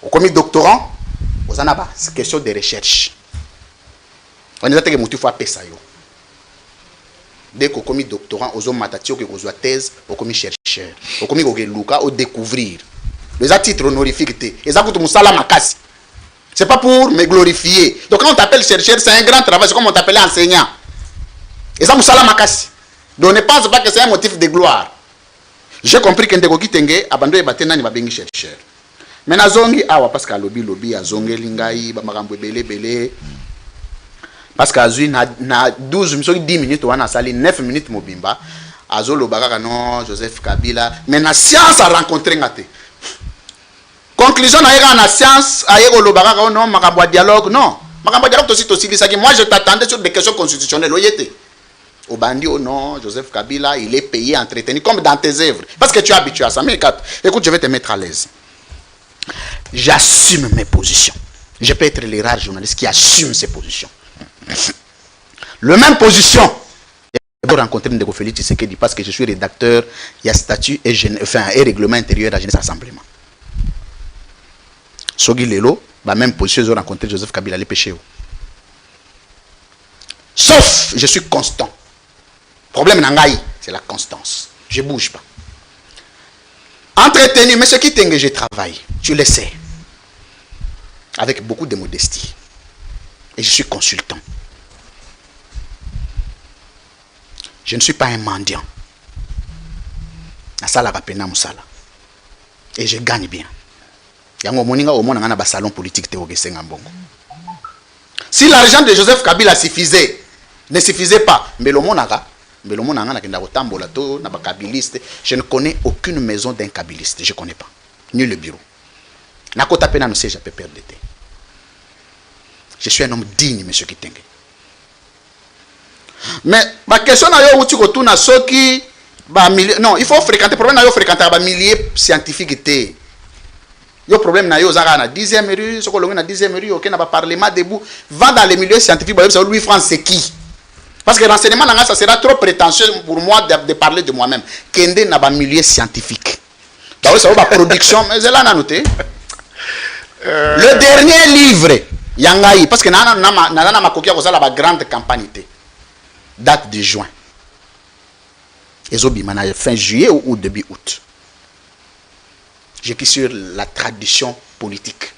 on commis doctorant, on en a pas. C'est question de recherche. On a dit que mon faut appeler ça. Dès qu'on commis doctorant, on a matatio que on a thèse, on commis chercheur, on commis luka, on découvrir. Les titres honorifiques, les a tout salam makasi. C'est pas pour me glorifier. Donc quand on t'appelle chercheur, c'est un grand travail, c'est comme on t'appelle enseignant. Et ça salam makasi. Donc ne pense pas que c'est un motif de gloire. J'ai compris que Ndeko Kitenge abandonné batena ni babengi chercheur. Mais na zongi awa parce que lobby azonge lingai ba makambo belé. Parce que na 12 10 minutes wana sali 9 minutes mobimba azolo bakaka non Joseph Kabila mais na science a rencontré ngate. Conclusion na science ayeko lo bakaka non makambo dialogue non. Makambo dialogue aussi lisaki moi je t'attendais sur des questions constitutionnelles oyete. Au bandi ou non, Joseph Kabila, il est payé, entretenu, comme dans tes œuvres. Parce que tu es habitué à ça. Mais écoute, je vais te mettre à l'aise. J'assume mes positions. Je peux être les rares journalistes qui assument ses positions. Le même position. J'ai rencontré Ndeko Félix Tshisekedi parce que je suis rédacteur, il y a statut et règlement intérieur à la jeunesse rassemblement. Sogi Lelo, la même position, j'ai rencontré Joseph Kabila, les péchés. Sauf, je suis constant. Problème nangaï, c'est la constance. Je ne bouge pas. Entretenu, mais ce qui t'engage, je travaille. Tu le sais. Avec beaucoup de modestie. Et je suis consultant. Je ne suis pas un mendiant. Et je gagne bien. Si l'argent de Joseph Kabila suffisait, ne suffisait pas, mais le monaka, je ne connais aucune maison d'un kabiliste. Je ne connais pas. Ni le bureau. Je suis un homme digne, monsieur Kitenge. Mais ma question non, il faut fréquenter. Le problème c'est fréquenter les milliers scientifiques. Le problème na 10e rue, ce qu'on a 10e rue, aucun n'a pas parlement debout. Va dans les milieux scientifiques, Louis France c'est qui? Parce que l'enseignement, ça sera trop prétentieux pour moi de parler de moi-même. Kende n'a pas milieu scientifique. Ça va pas production, mais c'est là à noter. Le dernier livre, Yangaï, parce que nana ma coquille a la grande campagne, date de juin. Ezobi mana fin juillet ou début août. J'écris sur la tradition politique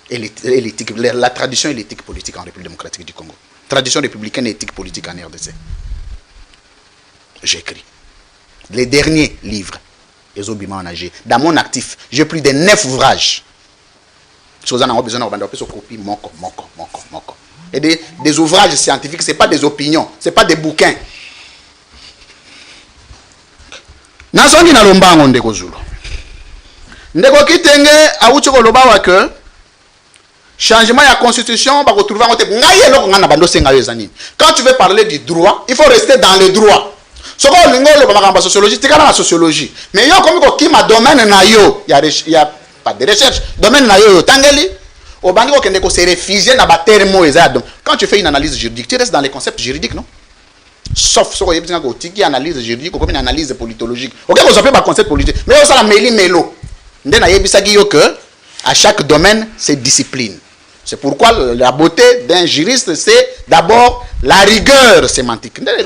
et l'éthique, la tradition et l'éthique politique en République démocratique du Congo. Tradition républicaine et éthique politique en RDC. j'écris. Les derniers livres, dans mon actif, j'ai plus de 9 ouvrages. Et des ouvrages scientifiques, ce n'est pas des opinions, ce n'est pas des bouquins. Nazongi na lombango ndeko Zulu. Ndeko kitenge auti ko lobawa que changement de la constitution va retrouver en quand tu veux parler du droit, il faut rester dans le droit. Ce qu'on la sociologie, tu la sociologie. Mais yo comme qui m'a domaine na yo, il y a pas de recherche. Domaine na yo tangeli au bango kende ko se réfugier na ba termo ezad. Quand tu fais une analyse juridique, tu restes dans les concepts juridiques, non? Sauf ce qu'on qui analyse juridique ou comme une analyse politologique. OK, on s'appelle pas concept politique. Mais ça la meli melo. Ndena yebisagi yo que à chaque domaine c'est discipline. C'est pourquoi la beauté d'un juriste, c'est d'abord la rigueur sémantique. Mais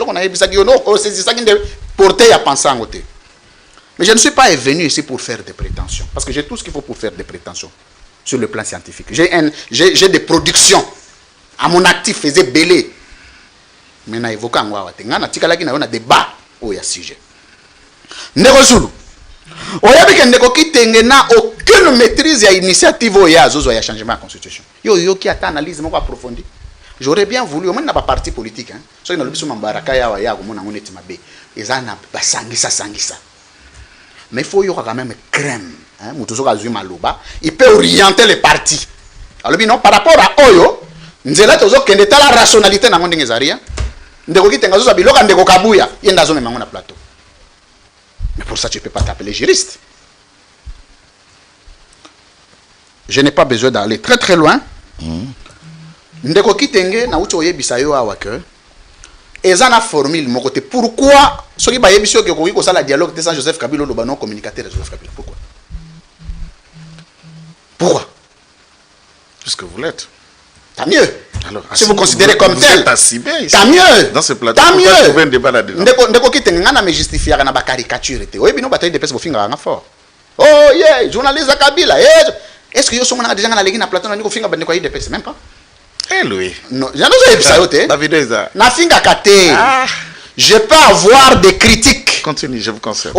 je ne suis pas venu ici pour faire des prétentions. Parce que j'ai tout ce qu'il faut pour faire des prétentions sur le plan scientifique. J'ai des productions. À mon actif, faisait belé. Mais je évoqué un débat où il y a sujet. Nérozulu. N'a aucune maîtrise à l'initiative où il y a changement de la constitution. Yo qui a analyse approfondie. J'aurais bien voulu, au moins n'a pas parti politique. So il mais il faut y avoir quand même crème. Il peut orienter les partis. Alors non, par rapport à Oyo, nous avons la rationalité dans le monde. Nous avons plateau. Mais pour ça, tu ne peux pas t'appeler juriste. Je n'ai pas besoin d'aller très très loin. Ndeko kitenge na uti oyebisa yo awa que ezana formule mon côté pourquoi soki ba yebisio ke ko sala dialogue te sans Joseph Kabila lo banon communicateur Joseph Kabila pourquoi
Parce que vous l'êtes.
Tant mieux.
Alors,
si vous considérez comme tel, tant mieux.
Dans ce plateau,
tant mieux.
trouver un débat là-dedans.
Ndeko kitenge ngana me justifier na ba caricature te. Oyebi no bataille de pèse bofinga nga fort. Oh yeah, journaliste Kabila. Est-ce que yo somona déjà na legi na plateau na ndiko finga ba ndeko yi de pèse même pas?
Eh Louis.
Non, je peux avoir des critiques.
Continue, je vous conseille.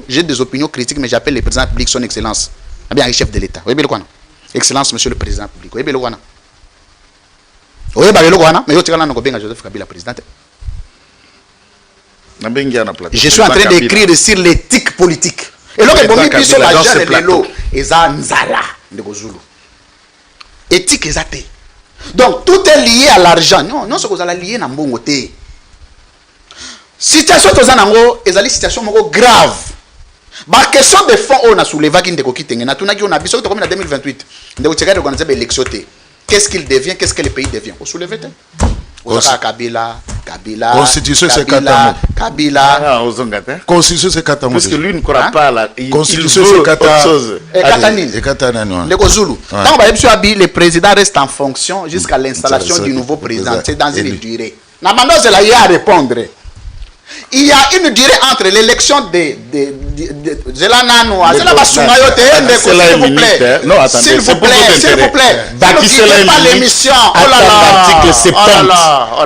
J'ai des opinions critiques, mais j'appelle le président public son excellence. Eh bien, chef de l'État. Excellence, monsieur le président public. Je suis en train d'écrire sur l'éthique politique. Et là, éthique exacte. Donc tout est lié à l'argent. Non, non, ce que vous allez lier dans bon côté. Situation de Zanango, est une situation grave. La question de fonds, on a soulevé qui ndeko kitenge. Na tunaki on a biso comme en 2028. Ndeko tcheka organiser l'élection. Qu'est-ce qu'il devient? Qu'est-ce que le pays devient? On soulève Kabila.
Constitution c'est
Kabila.
Constitution c'est Katamo.
Parce que lui ne croit pas là.
Constitution c'est
Katanine. Ndeko Zulu. Tant le président reste en fonction jusqu'à l'installation du nouveau président. C'est dans une durée. Namando c'est là il y a à répondre. Il y a une durée entre l'élection de Zelanano, s'il vous plaît.
Non, attendez,
s'il vous plaît.
Bâtissez pas l'émission. Oh là là. L'article 70.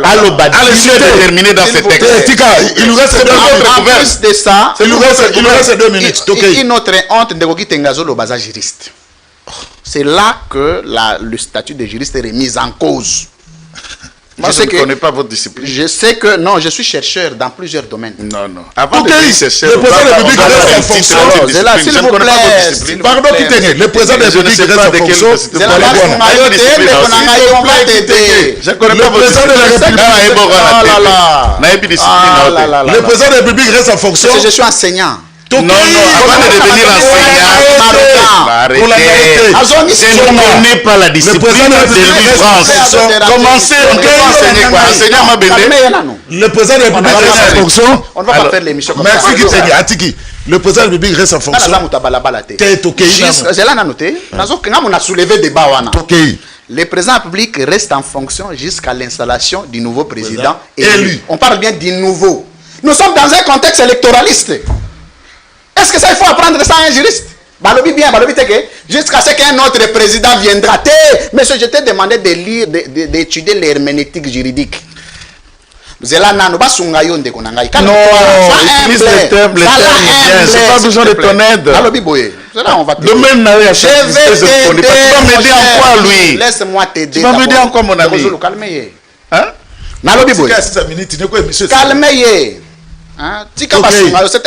Allô, c'est déterminé dans ce texte.
Il nous reste 2 minutes.
En plus de ça,
il nous reste 2 minutes.
Une autre honte de Goki Tengazo, le juriste. C'est là que le statut de juriste est remis en cause.
Moi, je ne connais pas votre discipline.
Je sais que, non, je suis chercheur dans plusieurs domaines.
Non, non. Avant de dire chercheur,
le président de la République reste en fonction.
S'il vous plaît.
Pardon, Kitenge, le président de la République reste en fonction.
Je ne connais pas votre discipline.
Le président de la République reste en fonction.
Je suis enseignant.
Non, non, avant de devenir enseignant, arrêtez. Je ne connais pas la discipline de l'I-France. Commencez, on peut enseigner quoi? Enseignant ma bébé.
Le président de la République reste en fonction.
On ne va pas faire l'émission comme ça.
Merci Kitenge, Atiki. Le président de la République reste en fonction. T'es ok.
J'ai là noté. On a soulevé des débats. Le président public reste en fonction jusqu'à l'installation du nouveau président élu. On parle bien du nouveau. Nous sommes dans un contexte électoraliste. Est-ce que ça, il faut apprendre ça à un juriste? Jusqu'à ce qu'un autre président viendra. Monsieur, je t'ai demandé de lire, d'étudier l'herméneutique juridique. Zela nano basunga yo ndeko na ngai.
Non, utilise le terme bien. C'est pas besoin de ton aide.
Alobi boye. Cela on va te.
Domaine n'a rien à faire.
Je vais t'aider.
Tu vas m'aider en quoi, lui?
Laisse-moi t'aider.
Tu vas m'aider en quoi, mon ami?
Calme-ye.
Hein?
Nalobi boye. Calme-ye. C'est un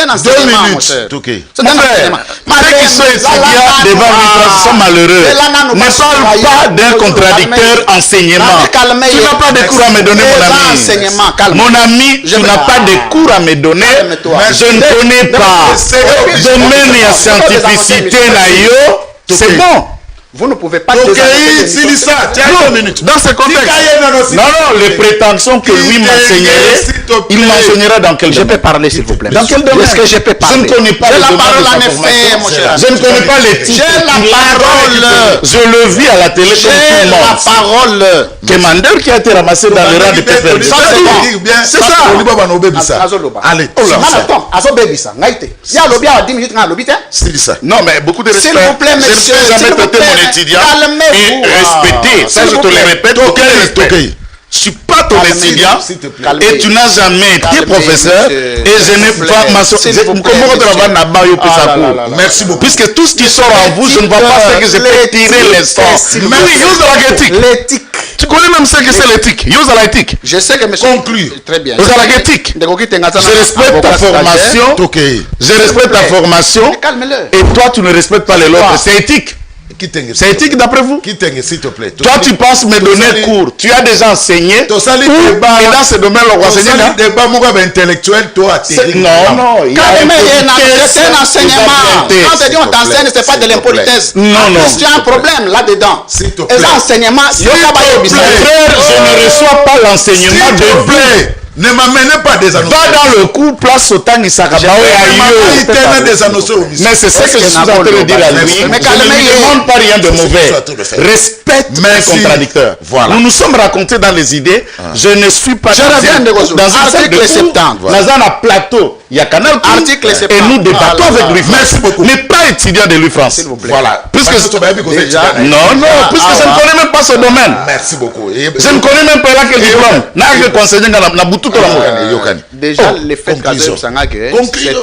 enseignement, mon cher. C'est un enseignement.
Ceux qui sont étudiants devant lui sont malheureux. Ne parle pas d'un contradicteur enseignement. Tu n'as pas de cours à me donner, mon ami. Mon ami, tu n'as pas de cours à me donner. Je ne connais pas. Domaine et scientificité, c'est bon.
Vous ne pouvez pas
dans ce contexte. Non, les prétentions que lui m'enseignerait, il m'enseignera dans quel domaine?
Je peux parler, s'il vous plaît.
Dans quel domaine?
Est-ce que je peux parler?
Je ne connais pas le domaine de sa formation. Je ne connais pas l'éthique.
J'ai la parole.
Je le vis à la télé comme tout le monde.
J'ai la parole.
Kemandeur qui a été ramassé dans le rang de PFL.
C'est ça.
Allez. Non, mais beaucoup de respect.
S'il vous plaît, monsieur.
Jamais traité mon étudiant et respecter. Ça, je te le répète. Je suis pas ton étudiant et tu n'as jamais été professeur et je n'ai pas merci beaucoup. Puisque tout ce qui sort en vous, je ne vois pas ce que je peux tirer les sorts. Mais use la l'éthique. Tu connais même ce que c'est l'éthique. Use la l'éthique.
Je sais que monsieur.
Conclue.
Très bien.
Use la l'éthique. Je respecte ta formation. Je respecte ta formation. Et toi, tu ne respectes pas les leurs. C'est éthique. C'est éthique d'après vous?
S'il te plaît.
Toi, tu penses me donner cours. Tu as déjà enseigné. Et dans ce domaine, on va enseigner.
Intellectuel, toi.
Non.
C'est un enseignement. Quand tu dis on t'enseigne, c'est pas de l'impolitesse.
Non.
Tu as un problème là-dedans. Et l'enseignement,
frère, je ne reçois pas l'enseignement de vous.
Ne m'amenez pas des annonces.
Va dans le coup, place au temps, Isakaba. Mais c'est ce que je suis en train de dire à lui. Je ne demande pas rien de mauvais. Respecte mes contradicteurs. Voilà. Nous nous sommes racontés dans les idées. Je ne suis pas dans un article 70. Dans un plateau. Il y a Canal et nous débattons avec Louis France.
Merci beaucoup.
N'est pas étudiant de Louis France.
Voilà. Puisque
puisque je ne connais même pas ce domaine.
Merci beaucoup.
Je ne connais même pas là quel diplôme.
Déjà, le fait que c'est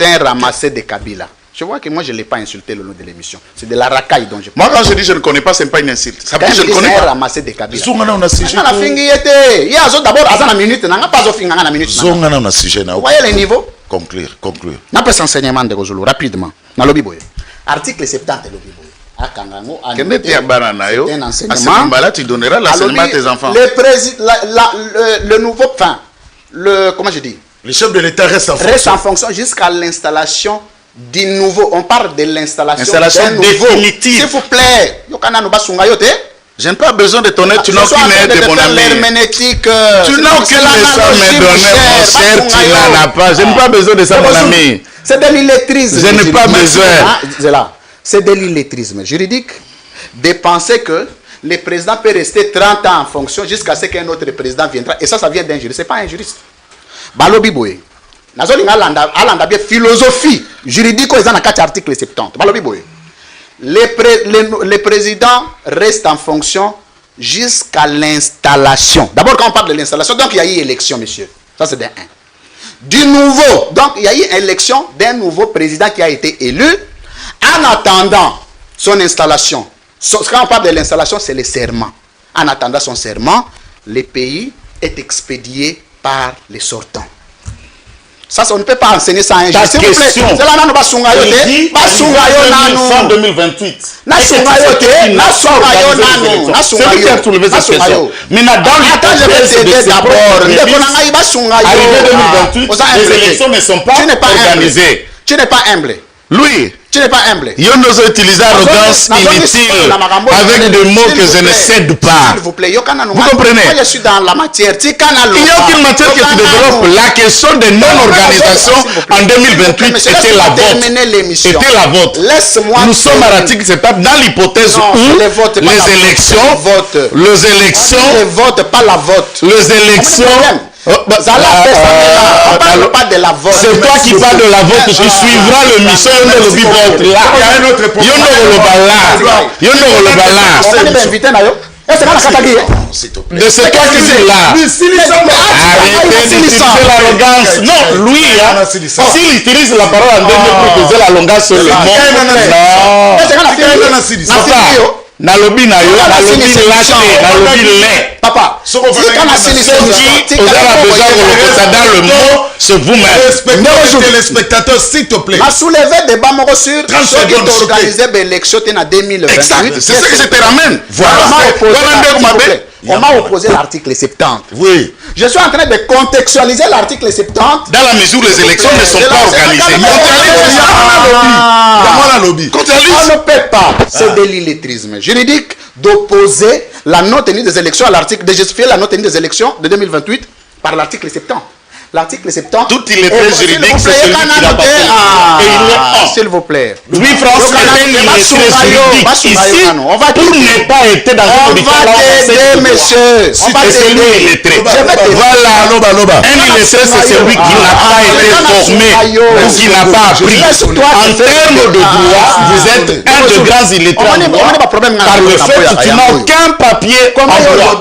un ramassé de Kabila. Je vois que moi, je ne l'ai pas insulté le long de l'émission. C'est de la racaille dont je parle.
Moi, quand je dis je ne connais pas, ce n'est pas une insulte. Ça veut dire je ne connais
pas.
pas.
Ramassé de Kabila. Vous voyez les niveaux?
Conclure.
N'a pas enseignement de Gozolo, rapidement. Dans le Biboye. Article 70 de l'Obiboye.
Un enseignement. Tu donneras l'enseignement à tes enfants.
Le nouveau, comment je dis?
Le chef de l'État reste
en fonction jusqu'à l'installation du nouveau. On parle de l'installation
définitive.
S'il vous plaît.
Je n'ai pas besoin de ton aide, tu n'as aucune aide de mon ami. Tu n'as aucune leçon à me donner, mon cher, tu n'en as pas. Je n'ai pas besoin de ça, mon ami.
C'est de l'illettrisme.
Je n'ai pas besoin.
C'est de l'illettrisme juridique de penser que le président peut rester 30 ans en fonction jusqu'à ce qu'un autre président viendra. Et ça vient d'un juriste. Ce n'est pas un juriste. Balobi Boye. Alanda bien philosophie juridique aux article 70. Balobi Boye. Le président reste en fonction jusqu'à l'installation. D'abord, quand on parle de l'installation, donc il y a eu élection, monsieur. Ça, c'est d'un 1. Du nouveau, donc il y a eu élection d'un nouveau président qui a été élu. En attendant son installation, quand on parle de l'installation, c'est le serment. En attendant son serment, le pays est expédié par les sortants. Ça, on ne peut pas enseigner ça à un
juge. Ta question.
C'est là,
fin 2028.
C'est lui
qui a soulevé cette question. Mais dans le
contexte d'abord,
arrivé 2028, les élections ne sont pas organisées.
Tu n'es pas humble.
Louis.
Tu n'es pas humble.
Ils nous ont utilisé arrogance inutile avec des mots que je ne cède pas.
S'il vous plaît,
vous comprenez?
Moi, je suis dans la matière. Il
n'y a aucune matière que tu développes. La question de non-organisation en 2028 était la vôtre. Nous sommes à l'article 70 dans l'hypothèse où les élections,
pas la vote.
Les élections.
Pas de la vote.
C'est toi qui parles de la vote. Tu suivras le mission. Il y a un autre point.
s'il te plaît.
De c'est toi qui dis là. Arrêtez d'utiliser l'arrogance. Non, lui, hein, s'il utilise la parole en 2 minutes pour utiliser l'arrogance sur le monde, non. Nalobi na yo, nalobi lâche, nalobi lait.
Papa,
Si vous avez besoin de le dans le mot, c'est vous-même.
Respectez les téléspectateurs, s'il te plaît.
a soulevé des débat sur
30
ceux qui
secondes,
ont organisé l'élection en 2028.
Exact, c'est ce que je te ramène.
On m'a opposé l'article 70.
Oui.
Je suis en train de contextualiser l'article 70.
Dans la mesure où les élections ne sont pas organisées.
On ne peut pas, c'est de l'illettrisme juridique, d'opposer la non-tenue des élections à l'article, de justifier la non-tenue des élections de 2028 par l'article 70. L'article 70.
Tout illettré juridique, c'est celui qui n'a pas fait. Et il est
s'il vous plaît.
Louis François est un illettré juridique. Ici, pour ne pas être dans une auditoire,
t'aider, monsieur.
On va t'aider, illettré.
Voilà,
un illettré, c'est celui qui n'a pas été formé ou qui n'a pas appris. En termes de droit, vous êtes un de grands illettrés. Par le fait que tu n'as aucun papier en droit.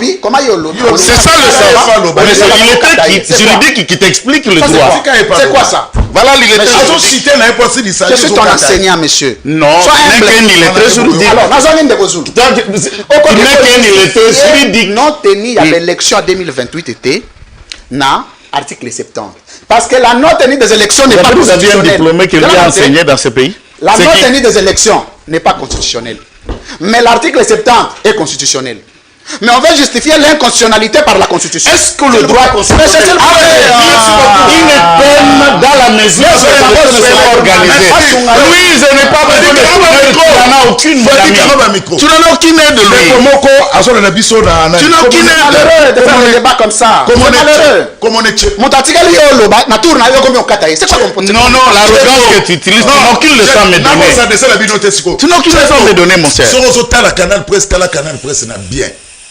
C'est ça le sens. C'est l'illettré juridique qui t'explique le droit.
C'est quoi ça?
Voilà l'illettré
juridique. Je suis ton enseignant, monsieur.
Non, tu n'es qu'un illettré juridique. Tu n'es qu'un illettré juridique.
Non tenu à l'élection 2028 était na article 70. Parce que la non tenue des élections n'est pas constitutionnelle.
Vous aviez un diplômé qui lui a enseigné dans ce pays?
La non tenue des élections n'est pas constitutionnelle. Mais l'article 70 est constitutionnel. Mais on veut justifier l'inconstitutionnalité par la Constitution.
Est-ce que le droit constitutionnel
une
peine dans la mesure où c'est organisé? Oui, je n'ai pas besoin de tu n'en as aucune aide. Tu n'en as aucune aide de lui. Tu n'as aucune aide
de faire un débat comme ça. C'est
non, non, l'arrogance que tu utilises, tu n'as aucune leçon à me donner. Tu n'as aucune leçon à me donner, mon cher.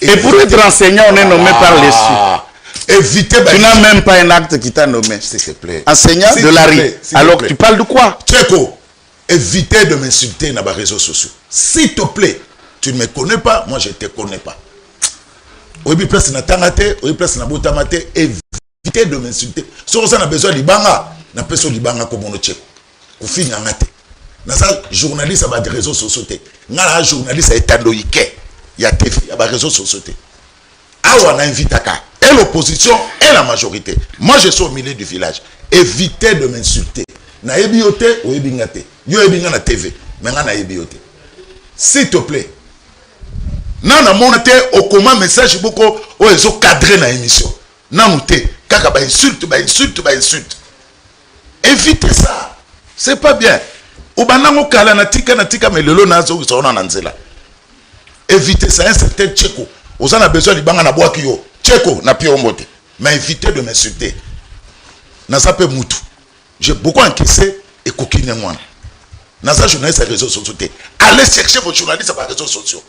Et pour être enseignant, on est nommé par les cieux.
Évitez.
Tu n'as même pas un acte qui t'a nommé.
S'il te plaît.
Enseignant de la rue. Alors tu parles de quoi?
Tcheko, évitez de m'insulter dans les réseaux sociaux. S'il te plaît, tu ne me connais pas, moi je ne te connais pas. Oyebi place na tangate, oyebi place na botamate, évitez de m'insulter. Si on a besoin de libanga, na peso libanga comme on Tcheko. Kofi ngangate. Na ça journaliste à des réseaux sociaux. Ngala journaliste à etandoïke. Il y a TV, il y a des réseaux sociaux. Awa na invitaka. Et l'opposition et la majorité. Moi je suis au milieu du village. Évitez de m'insulter. Na ebiote ou ebingate. Yo ebinga na TV. Mais na ebiote. S'il te plaît. Nana monate au comment message beaucoup o ezo cadrer na émission. Nanouté kaka ba insulte. Évitez ça. C'est pas bien. Obanango kala na tika melelo nazo usona na nzela. Évitez ça, un certain Tcheko. Vous en avez besoin de banga na boaki yo. Tcheko na pio mbote. Mais évitez de m'insulter. Nasa pe mutu. J'ai beaucoup encaissé et coquine moi. Nasa journaliste à réseaux sociaux. Allez chercher vos journalistes par réseaux sociaux.